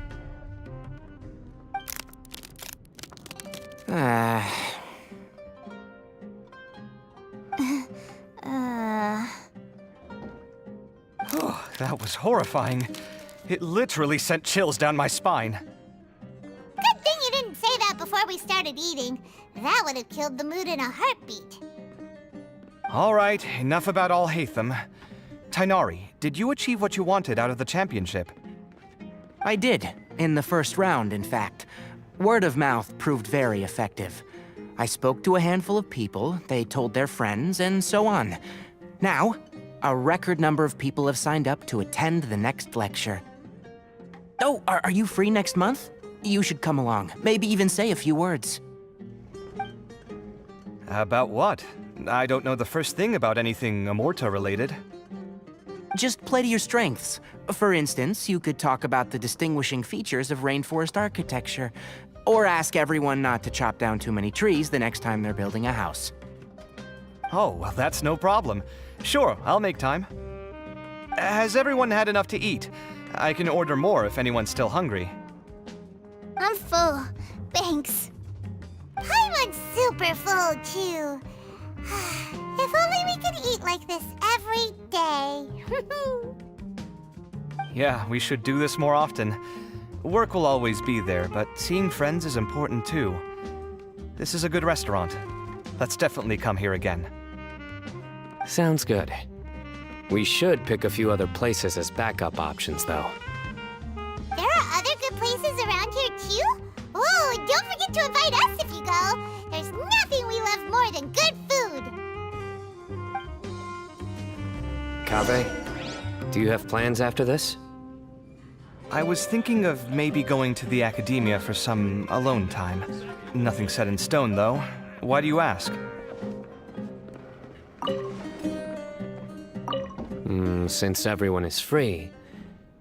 Oh, that was horrifying. It literally sent chills down my spine. Good thing you didn't say that before we started eating. That would have killed the mood in a heartbeat. All right, enough about Alhaitham. Tainari, did you achieve what you wanted out of the championship? I did, in the first round, in fact. Word of mouth proved very effective. I spoke to a handful of people, they told their friends, and so on. Now, a record number of people have signed up to attend the next lecture. Oh, are you free next month? You should come along, maybe even say a few words. About what? I don't know the first thing about anything Amorta-related. Just play to your strengths. For instance, you could talk about the distinguishing features of rainforest architecture, or ask everyone not to chop down too many trees the next time they're building a house. Oh, well, that's no problem. Sure, I'll make time. Has everyone had enough to eat? I can order more if anyone's still hungry. I'm full. Thanks. Paimon's super full, too. If only we could eat like this every day. Yeah, we should do this more often. Work will always be there, but seeing friends is important too. This is a good restaurant. Let's definitely come here again. Sounds good. We should pick a few other places as backup options, though. There are other good places to invite us if you go. There's nothing we love more than good food. Kaveh, do you have plans after this? I was thinking of maybe going to the academia for some alone time. Nothing set in stone, though. Why do you ask? Since everyone is free,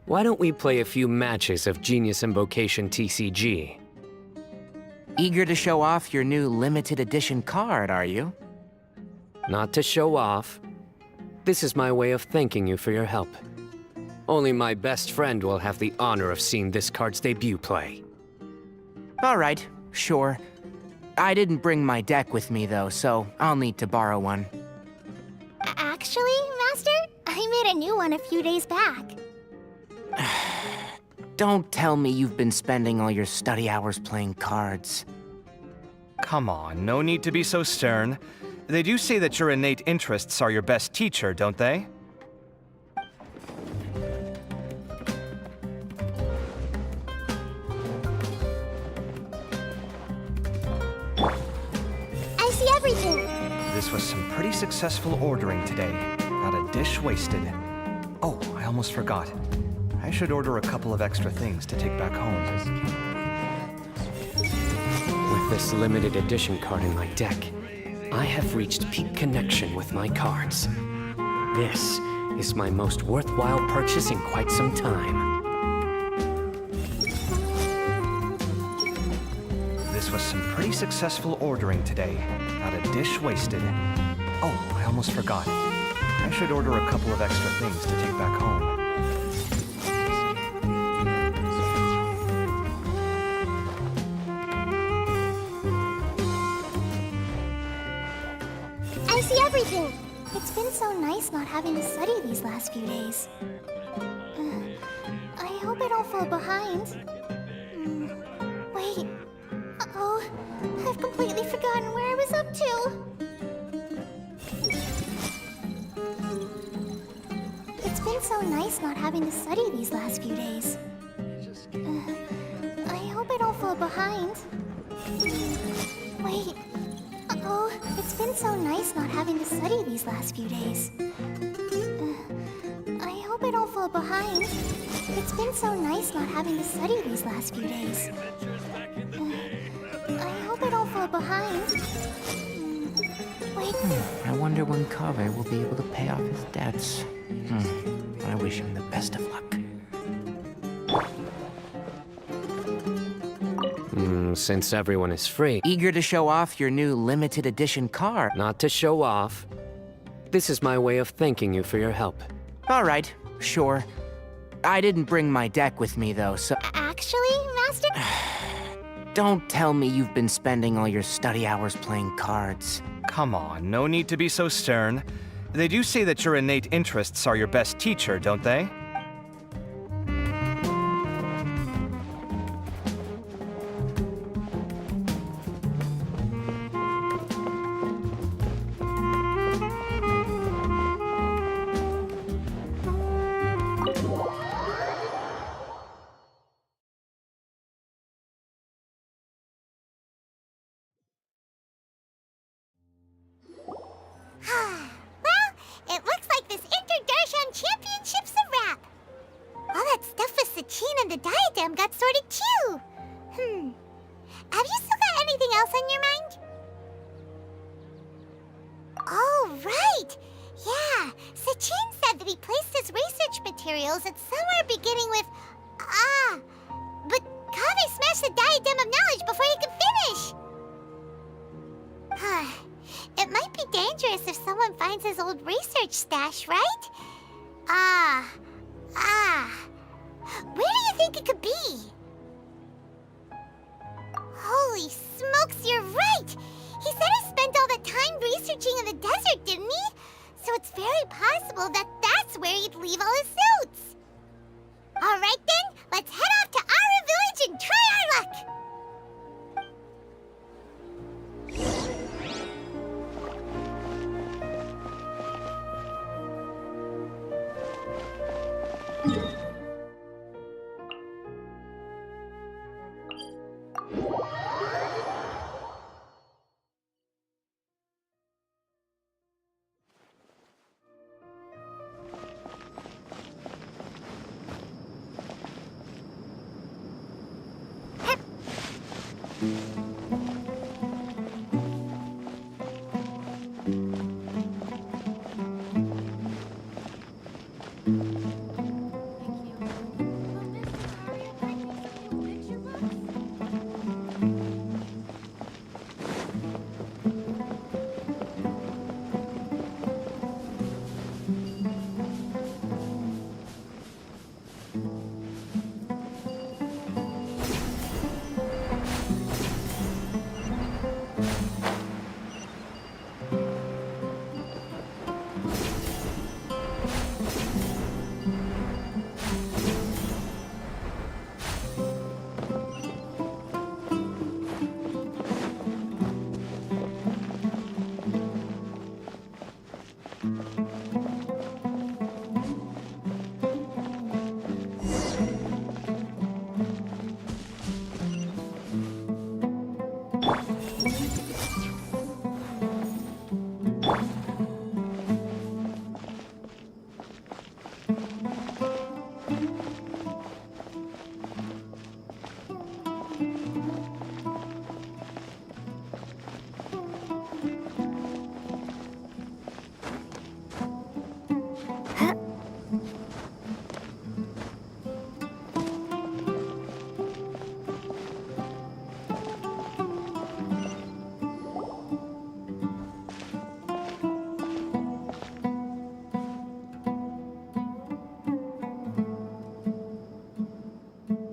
why don't we play a few matches of Genius Invocation TCG? Eager to show off your new limited edition card, are you? Not to show off. This is my way of thanking you for your help. Only my best friend will have the honor of seeing this card's debut play. All right, sure. I didn't bring my deck with me, though, so I'll need to borrow one. Actually, Master, I made a new one a few days back. Don't tell me you've been spending all your study hours playing cards. Come on, no need to be so stern. They do say that your innate interests are your best teacher, don't they? I see everything. This was some pretty successful ordering today. Not a dish wasted. Oh, I almost forgot. I should order a couple of extra things to take back home. With this limited edition card in my deck, I have reached peak connection with my cards. This is my most worthwhile purchase in quite some time. This was some pretty successful ordering today. Not a dish wasted. Oh, I almost forgot. I should order a couple of extra things to take back home. I see everything. It's been so nice not having to study these last few days. I hope I don't fall behind. Wait. Uh-oh. I've completely forgotten where I was up to. It's been so nice not having to study these last few days. I hope I don't fall behind. Wait. Uh-oh. It's been so nice not having to study these last few days. I hope I don't fall behind. It's been so nice not having to study these last few days. I hope I don't fall behind. Wait. I wonder when Kaveh will be able to pay off his debts. I wish him the best of luck. Since everyone is free. Eager to show off your new limited edition card. Not to show off. This is my way of thanking you for your help. All right, sure. I didn't bring my deck with me, though, so... Actually, Master? Don't tell me you've been spending all your study hours playing cards. Come on, no need to be so stern. They do say that your innate interests are your best teacher, don't they? Well, it looks like this Inter-Darshan Championship's a wrap. All that stuff with Sachin and the diadem got sorted too. Have you still got anything else on your mind? Oh, right. Yeah, Sachin said that he placed his research materials at somewhere beginning with but Kaveh smashed the diadem of knowledge before he could finish. It might be dangerous if someone finds his old research stash, right? Where do you think it could be? Holy smokes, you're right! He said he spent all that time researching in the desert, didn't he? So it's very possible that that's where he'd leave all his suits. All right then, let's head off to Ara Village and try our luck!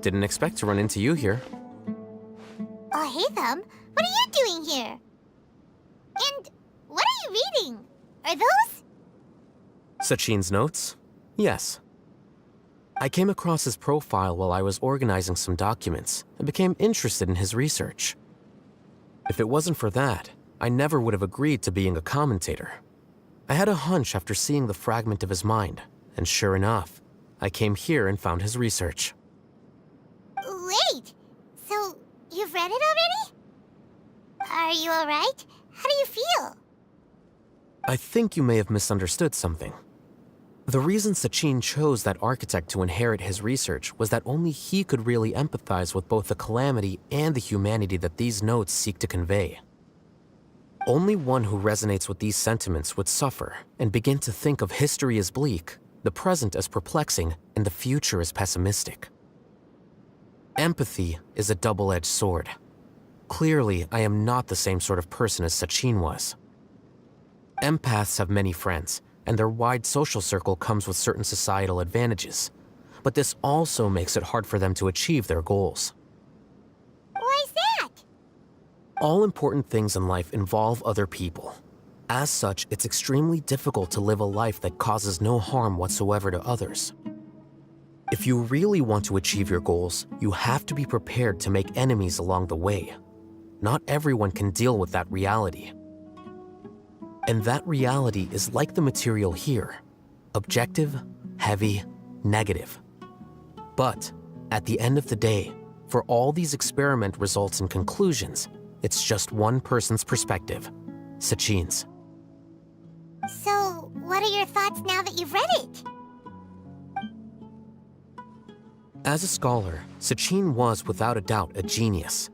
Didn't expect to run into you here. Oh, hey, Thumb. What are you doing here? And what are you reading? Are those? Sachin's notes? Yes. I came across his profile while I was organizing some documents and became interested in his research. If it wasn't for that, I never would have agreed to being a commentator. I had a hunch after seeing the fragment of his mind, and sure enough, I came here and found his research. Wait! So, you've read it already? Are you alright? How do you feel? I think you may have misunderstood something. The reason Sachin chose that architect to inherit his research was that only he could really empathize with both the calamity and the humanity that these notes seek to convey. Only one who resonates with these sentiments would suffer and begin to think of history as bleak, the present as perplexing, and the future as pessimistic. Empathy is a double-edged sword. Clearly, I am not the same sort of person as Sachin was. Empaths have many friends, and their wide social circle comes with certain societal advantages. But this also makes it hard for them to achieve their goals. Why's that? All important things in life involve other people. As such, it's extremely difficult to live a life that causes no harm whatsoever to others. If you really want to achieve your goals, you have to be prepared to make enemies along the way. Not everyone can deal with that reality. And that reality is like the material here. Objective, heavy, negative. But, at the end of the day, for all these experiment results and conclusions, it's just one person's perspective, Sachin's. So, what are your thoughts now that you've read it? As a scholar, Sachin was without a doubt a genius.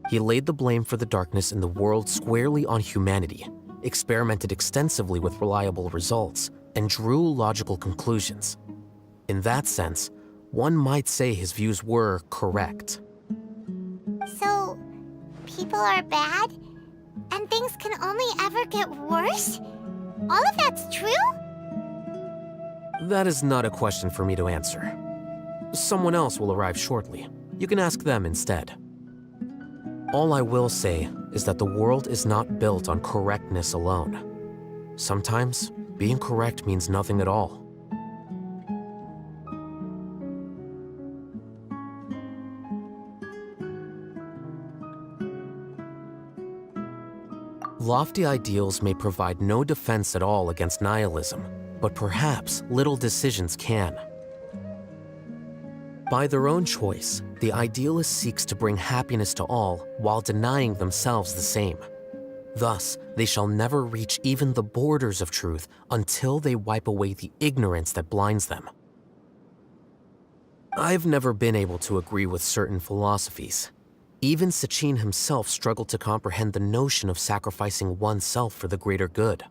He laid the blame for the darkness in the world squarely on humanity, experimented extensively with reliable results, and drew logical conclusions. In that sense, one might say his views were correct. So, people are bad? And things can only ever get worse? All of that's true? That is not a question for me to answer. Someone else will arrive shortly. You can ask them instead. All I will say is that the world is not built on correctness alone. Sometimes, being correct means nothing at all. Lofty ideals may provide no defense at all against nihilism, but perhaps little decisions can. By their own choice, the idealist seeks to bring happiness to all while denying themselves the same. Thus, they shall never reach even the borders of truth until they wipe away the ignorance that blinds them. I've never been able to agree with certain philosophies. Even Sachin himself struggled to comprehend the notion of sacrificing oneself for the greater good.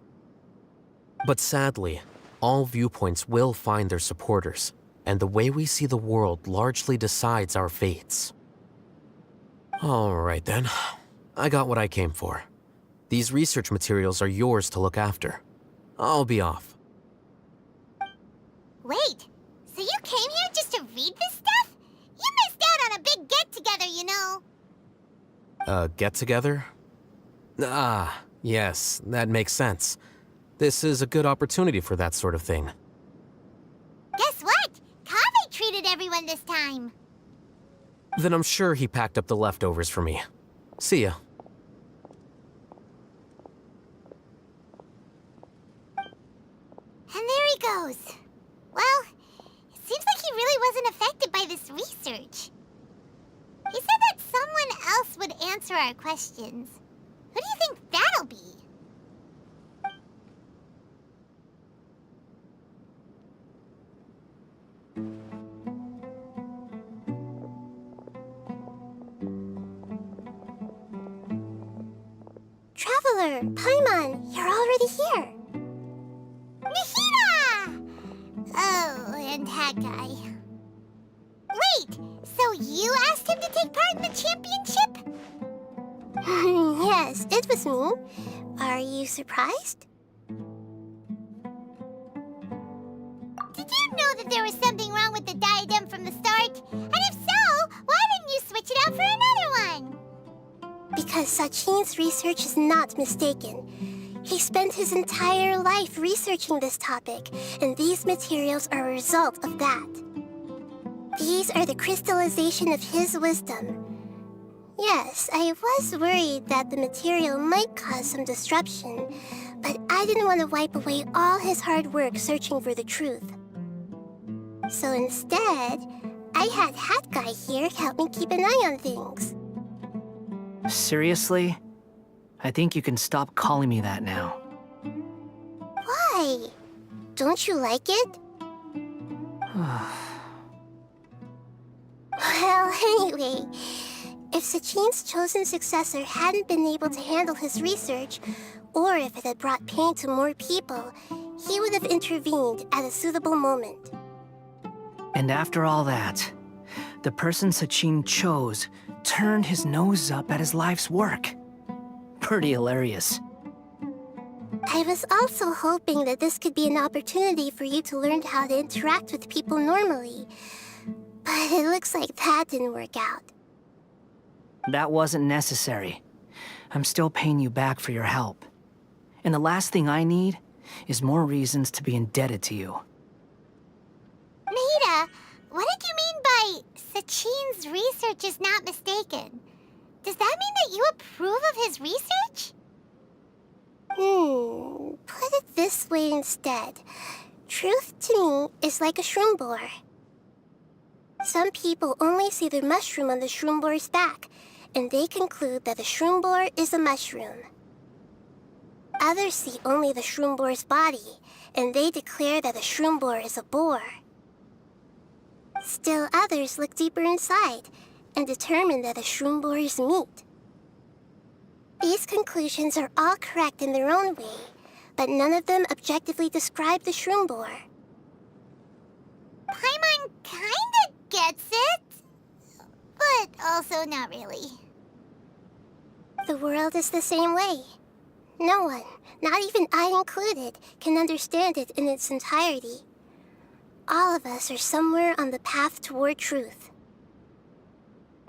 But sadly, all viewpoints will find their supporters, and the way we see the world largely decides our fates. All right then, I got what I came for. These research materials are yours to look after. I'll be off. Wait, so you came here just to read this stuff? You missed out on a big get-together, you know. Get-together? Ah, yes, that makes sense. This is a good opportunity for that sort of thing. Guess what? Kaveh treated everyone this time. Then I'm sure he packed up the leftovers for me. See ya. And there he goes. Well, it seems like he really wasn't affected by this research. He said that someone else would answer our questions. Who do you think that'll be? Traveler, Paimon, you're already here. Nihira! Oh, and that guy. Wait, so you asked him to take part in the championship? Yes, it was me. Are you surprised? Did you know that that there was something wrong with the diadem from the start? And if so, why didn't you switch it out for another one? Because Sachin's research is not mistaken. He spent his entire life researching this topic, and these materials are a result of that. These are the crystallization of his wisdom. Yes, I was worried that the material might cause some disruption, but I didn't want to wipe away all his hard work searching for the truth. So instead, I had Hat Guy here help me keep an eye on things. Seriously? I think you can stop calling me that now. Why? Don't you like it? Well, anyway, if Sachin's chosen successor hadn't been able to handle his research, or if it had brought pain to more people, he would have intervened at a suitable moment. And after all that, the person Sachin chose turned his nose up at his life's work. Pretty hilarious. I was also hoping that this could be an opportunity for you to learn how to interact with people normally. But it looks like that didn't work out. That wasn't necessary. I'm still paying you back for your help. And the last thing I need is more reasons to be indebted to you. Nita, what did you mean by Sachin's research is not mistaken? Does that mean that you approve of his research? Put it this way instead. Truth to me is like a shroom borer. Some people only see the mushroom on the shroom borer's back, and they conclude that the shroom borer is a mushroom. Others see only the shroom borer's body, and they declare that the shroom borer is a boar. Still others look deeper inside, and determine that a shroom borer is meat. These conclusions are all correct in their own way, but none of them objectively describe the shroom borer. Paimon kinda gets it, but also not really. The world is the same way. No one, not even I included, can understand it in its entirety. All of us are somewhere on the path toward truth.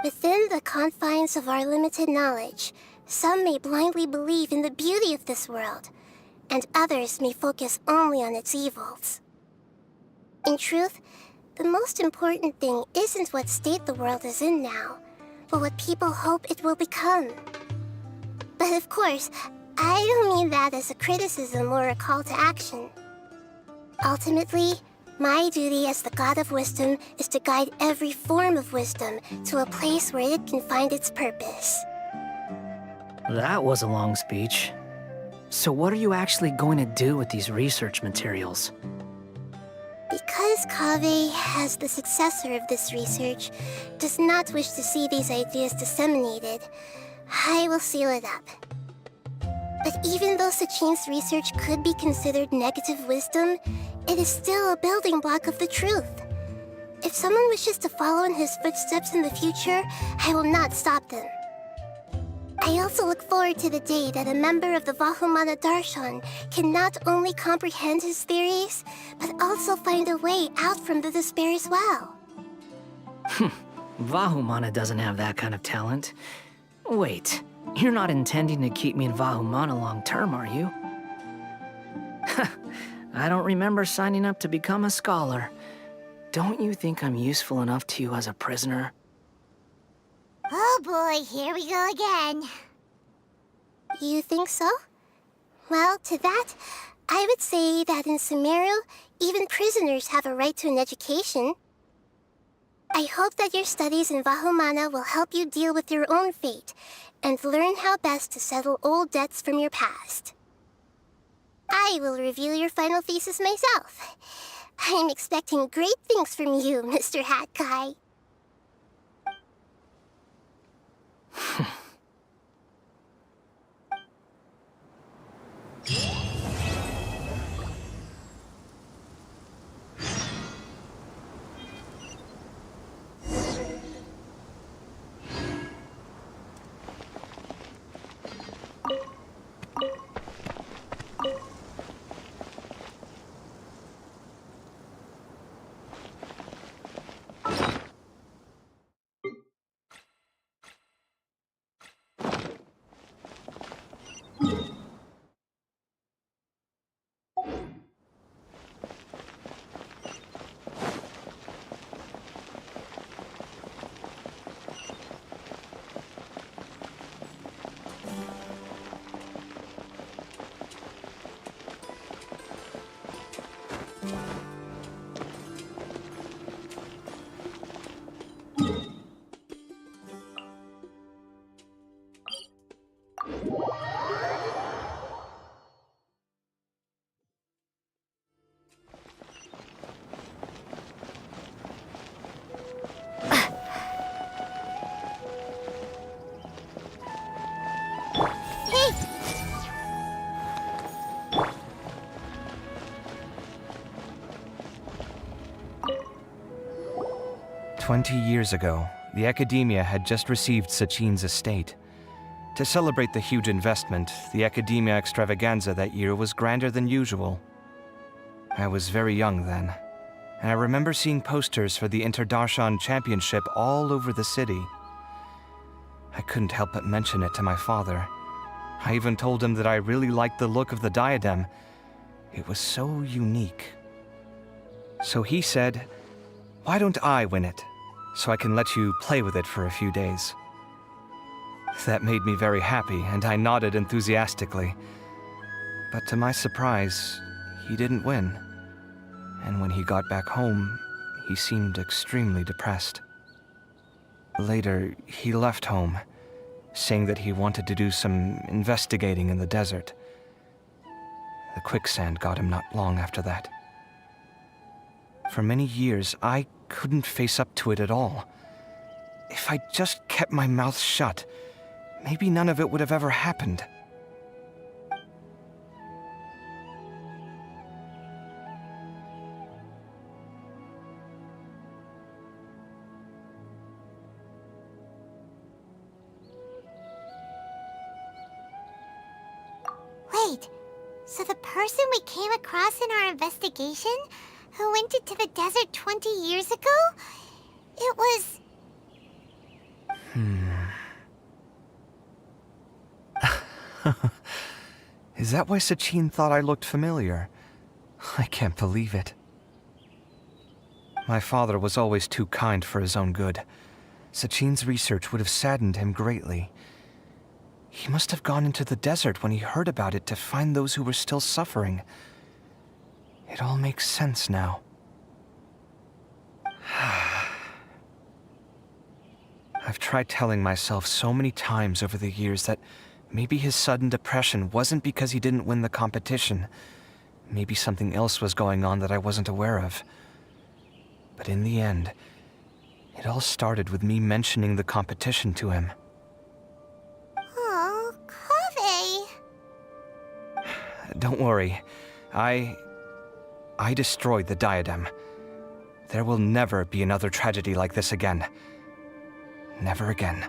Within the confines of our limited knowledge, some may blindly believe in the beauty of this world, and others may focus only on its evils. In truth, the most important thing isn't what state the world is in now, but what people hope it will become. But of course, I don't mean that as a criticism or a call to action. Ultimately, my duty as the God of Wisdom is to guide every form of wisdom to a place where it can find its purpose. That was a long speech. So what are you actually going to do with these research materials? Because Kaveh, as the successor of this research, does not wish to see these ideas disseminated, I will seal it up. But even though Sachin's research could be considered negative wisdom, it is still a building block of the truth. If someone wishes to follow in his footsteps in the future, I will not stop them. I also look forward to the day that a member of the Vahumana Darshan can not only comprehend his theories, but also find a way out from the despair as well. Vahumana doesn't have that kind of talent. Wait, you're not intending to keep me in Vahumana long term, are you? I don't remember signing up to become a scholar. Don't you think I'm useful enough to you as a prisoner? Oh boy, here we go again. You think so? Well, to that, I would say that in Sumeru, even prisoners have a right to an education. I hope that your studies in Vahumana will help you deal with your own fate, and learn how best to settle old debts from your past. I will review your final thesis myself. I'm expecting great things from you, Mr. Hat Guy. 20 years ago, the Academia had just received Sachin's estate. To celebrate the huge investment, the Academia extravaganza that year was grander than usual. I was very young then, and I remember seeing posters for the Interdarshan Championship all over the city. I couldn't help but mention it to my father. I even told him that I really liked the look of the diadem. It was so unique. So he said, "Why don't I win it, so I can let you play with it for a few days?" That made me very happy, and I nodded enthusiastically. But to my surprise, he didn't win. And when he got back home, he seemed extremely depressed. Later, he left home, saying that he wanted to do some investigating in the desert. The quicksand got him not long after that. For many years, I couldn't face up to it at all. If I just kept my mouth shut, maybe none of it would have ever happened. Wait, so the person we came across in our investigation, who went into the desert 20 years ago, it was... Is that why Sachin thought I looked familiar? I can't believe it. My father was always too kind for his own good. Sachin's research would have saddened him greatly. He must have gone into the desert when he heard about it to find those who were still suffering. It all makes sense now. I've tried telling myself so many times over the years that maybe his sudden depression wasn't because he didn't win the competition. Maybe something else was going on that I wasn't aware of. But in the end, it all started with me mentioning the competition to him. Oh, Kaveh. Don't worry. I destroyed the diadem. There will never be another tragedy like this again. Never again.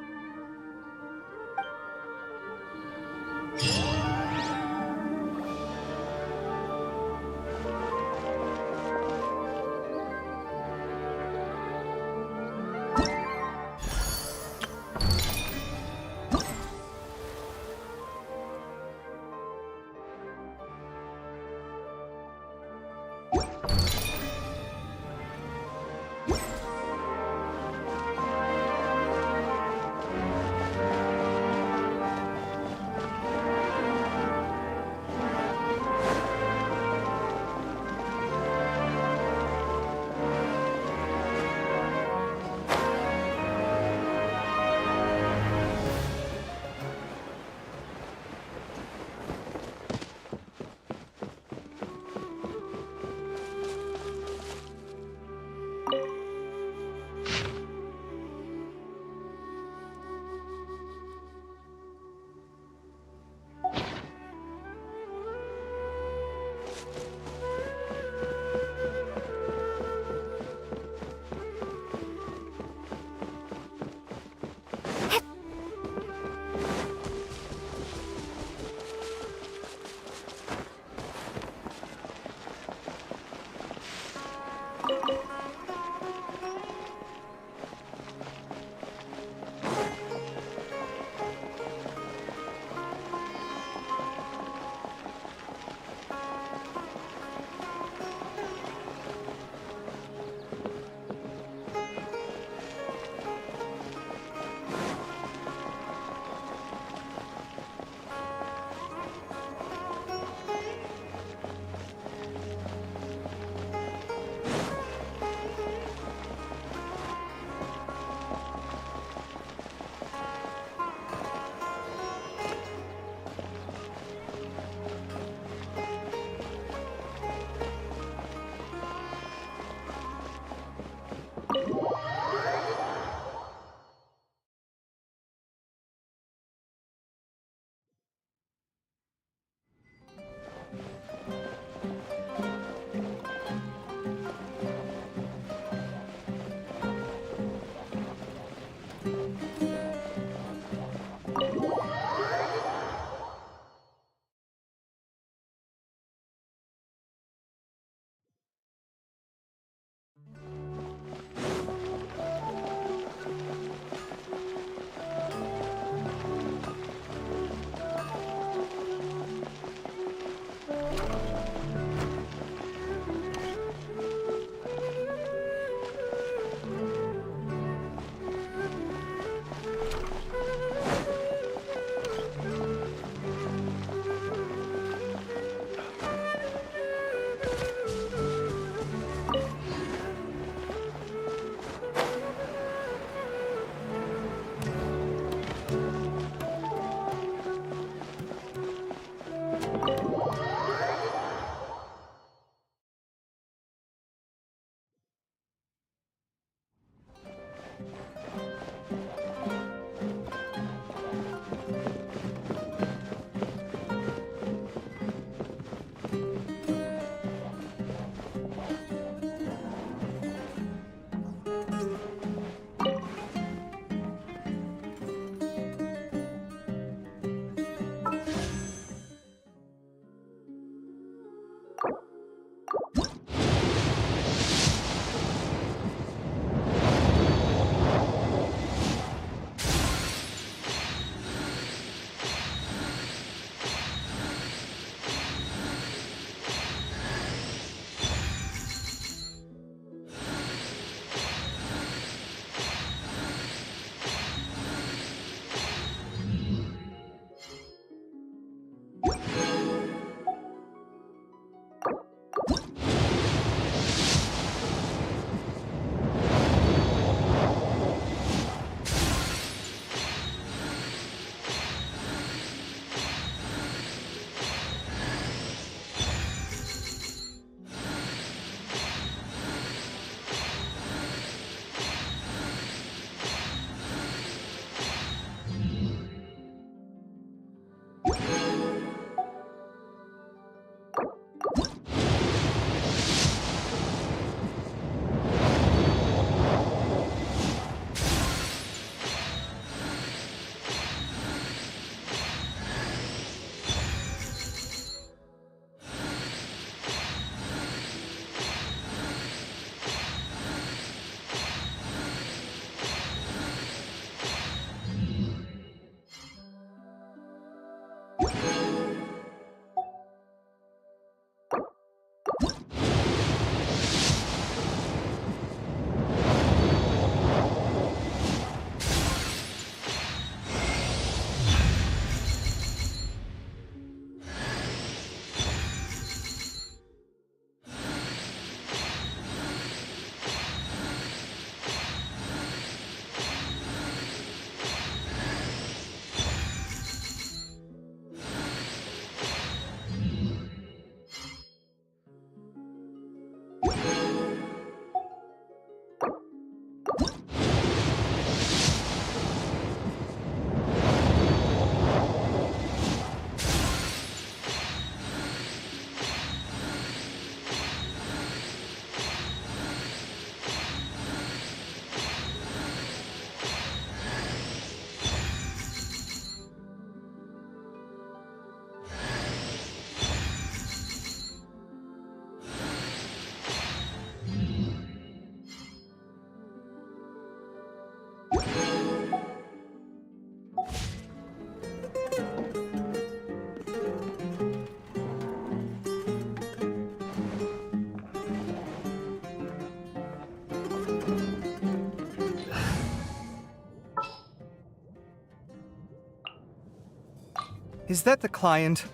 Is that the client?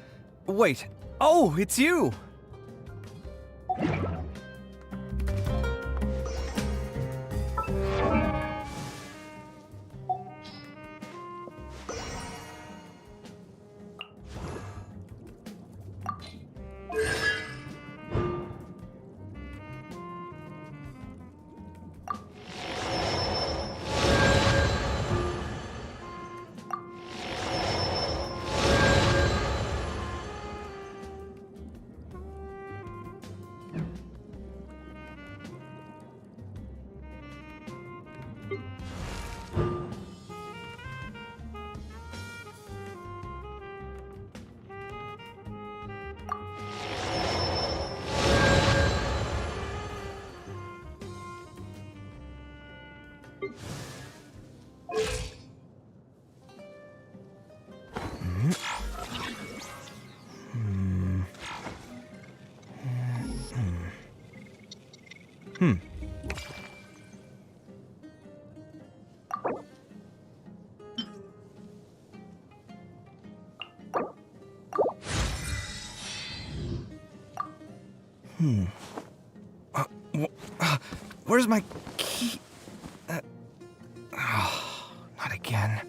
Wait. Oh, it's you! Where's my key? Not again.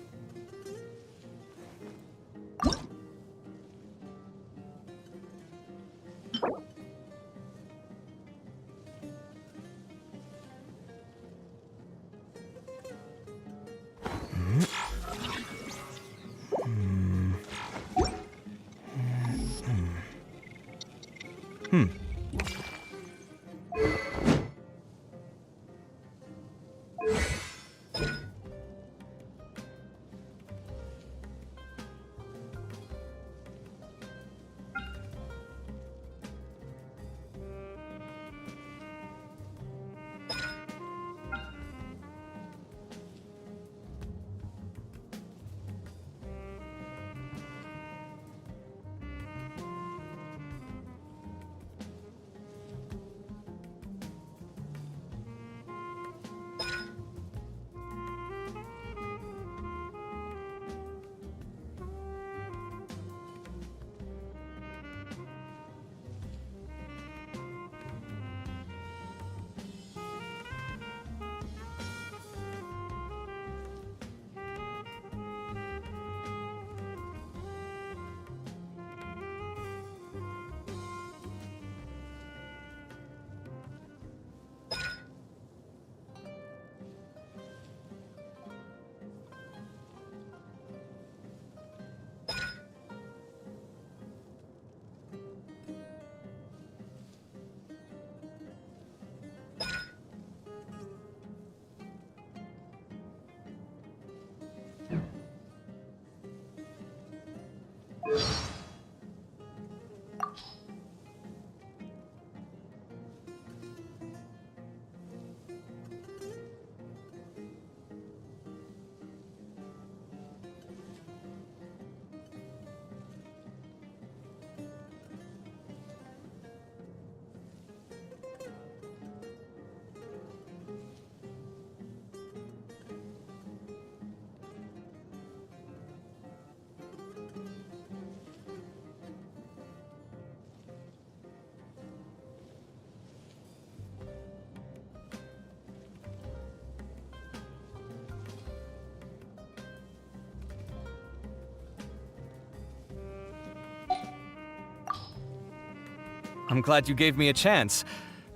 I'm glad you gave me a chance.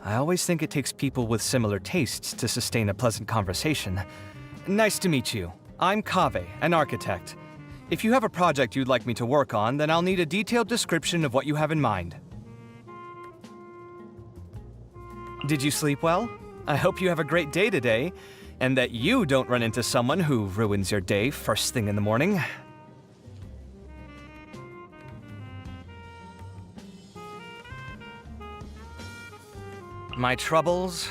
I always think it takes people with similar tastes to sustain a pleasant conversation. Nice to meet you. I'm Kaveh, an architect. If you have a project you'd like me to work on, then I'll need a detailed description of what you have in mind. Did you sleep well? I hope you have a great day today, and that you don't run into someone who ruins your day first thing in the morning. My troubles?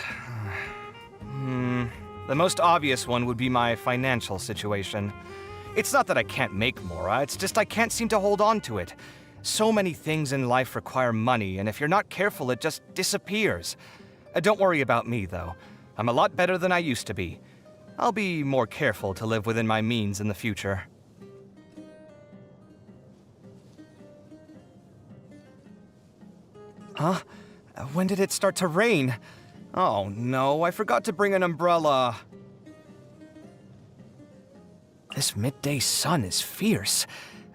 The most obvious one would be my financial situation. It's not that I can't make Mora, it's just I can't seem to hold on to it. So many things in life require money, and if you're not careful, it just disappears. Don't worry about me, though. I'm a lot better than I used to be. I'll be more careful to live within my means in the future. Huh? When did it start to rain? Oh no, I forgot to bring an umbrella. This midday sun is fierce.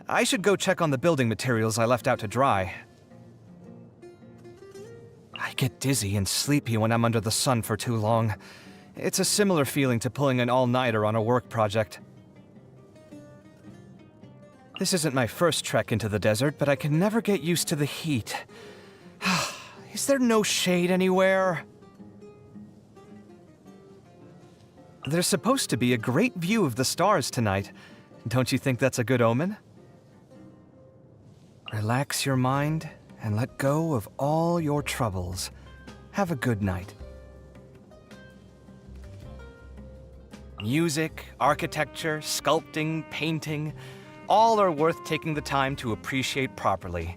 I should go check on the building materials I left out to dry. I get dizzy and sleepy when I'm under the sun for too long. It's a similar feeling to pulling an all-nighter on a work project. This isn't my first trek into the desert, but I can never get used to the heat. Is there no shade anywhere? There's supposed to be a great view of the stars tonight. Don't you think that's a good omen? Relax your mind and let go of all your troubles. Have a good night. Music, architecture, sculpting, painting, all are worth taking the time to appreciate properly.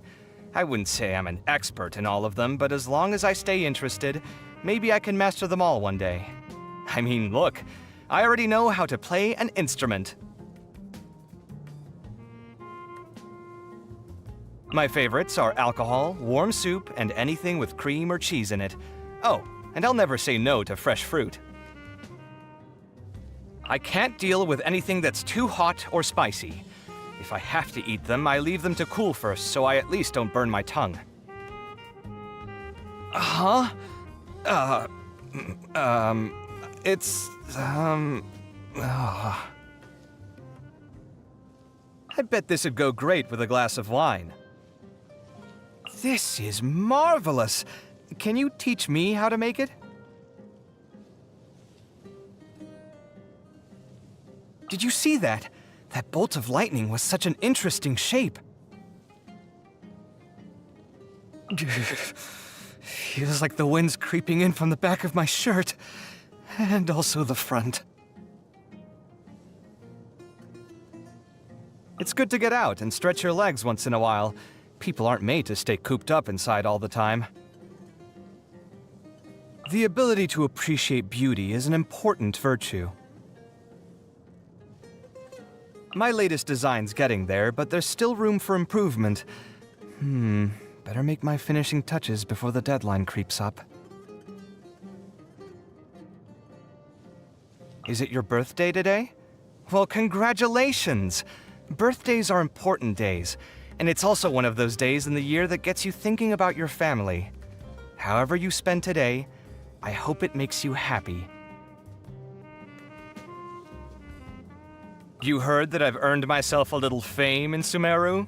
I wouldn't say I'm an expert in all of them, but as long as I stay interested, maybe I can master them all one day. I mean, look, I already know how to play an instrument. My favorites are alcohol, warm soup, and anything with cream or cheese in it. Oh, and I'll never say no to fresh fruit. I can't deal with anything that's too hot or spicy. If I have to eat them, I leave them to cool first, so I at least don't burn my tongue. Huh? I bet this would go great with a glass of wine. This is marvelous! Can you teach me how to make it? Did you see that? That bolt of lightning was such an interesting shape. Feels like the wind's creeping in from the back of my shirt. And also the front. It's good to get out and stretch your legs once in a while. People aren't made to stay cooped up inside all the time. The ability to appreciate beauty is an important virtue. My latest design's getting there, but there's still room for improvement. Better make my finishing touches before the deadline creeps up. Is it your birthday today? Well, congratulations! Birthdays are important days, and it's also one of those days in the year that gets you thinking about your family. However you spend today, I hope it makes you happy. You heard that I've earned myself a little fame in Sumeru?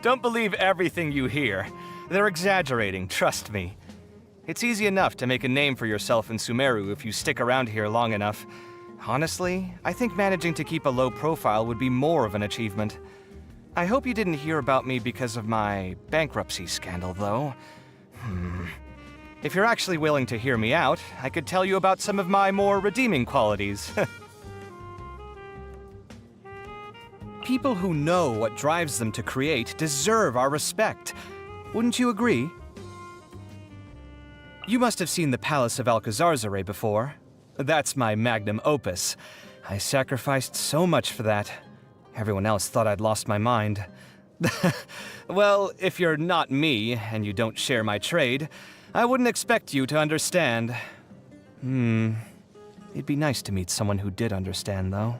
Don't believe everything you hear. They're exaggerating, trust me. It's easy enough to make a name for yourself in Sumeru if you stick around here long enough. Honestly, I think managing to keep a low profile would be more of an achievement. I hope you didn't hear about me because of my bankruptcy scandal, though. If you're actually willing to hear me out, I could tell you about some of my more redeeming qualities. People who know what drives them to create deserve our respect. Wouldn't you agree? You must have seen the Palace of Alcazarzare before. That's my magnum opus. I sacrificed so much for that. Everyone else thought I'd lost my mind. Well, if you're not me, and you don't share my trade, I wouldn't expect you to understand. It'd be nice to meet someone who did understand, though.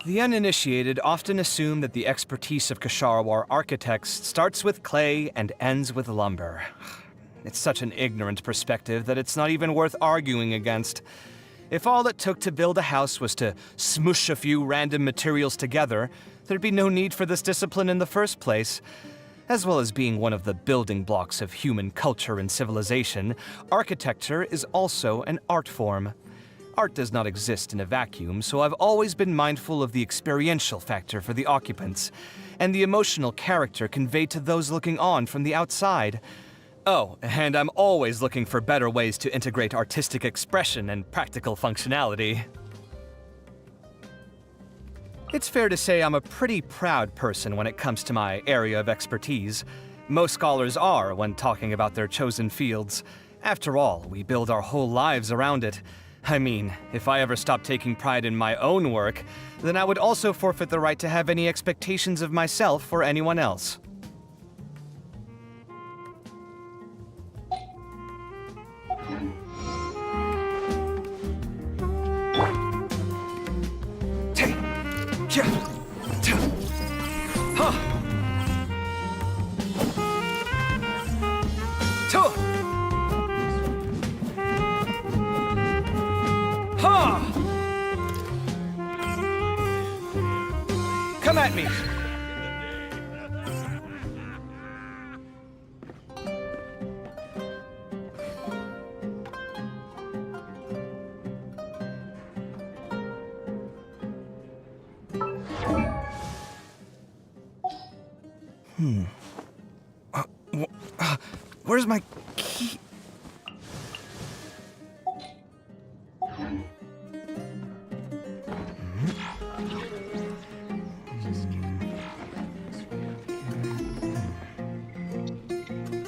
The uninitiated often assume that the expertise of Ksharawar architects starts with clay and ends with lumber. It's such an ignorant perspective that it's not even worth arguing against. If all it took to build a house was to smoosh a few random materials together, there'd be no need for this discipline in the first place. As well as being one of the building blocks of human culture and civilization, architecture is also an art form. Art does not exist in a vacuum, so I've always been mindful of the experiential factor for the occupants, and the emotional character conveyed to those looking on from the outside. Oh, and I'm always looking for better ways to integrate artistic expression and practical functionality. It's fair to say I'm a pretty proud person when it comes to my area of expertise. Most scholars are when talking about their chosen fields. After all, we build our whole lives around it. I mean, if I ever stopped taking pride in my own work, then I would also forfeit the right to have any expectations of myself or anyone else. me. Where's my key?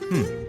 Hmm.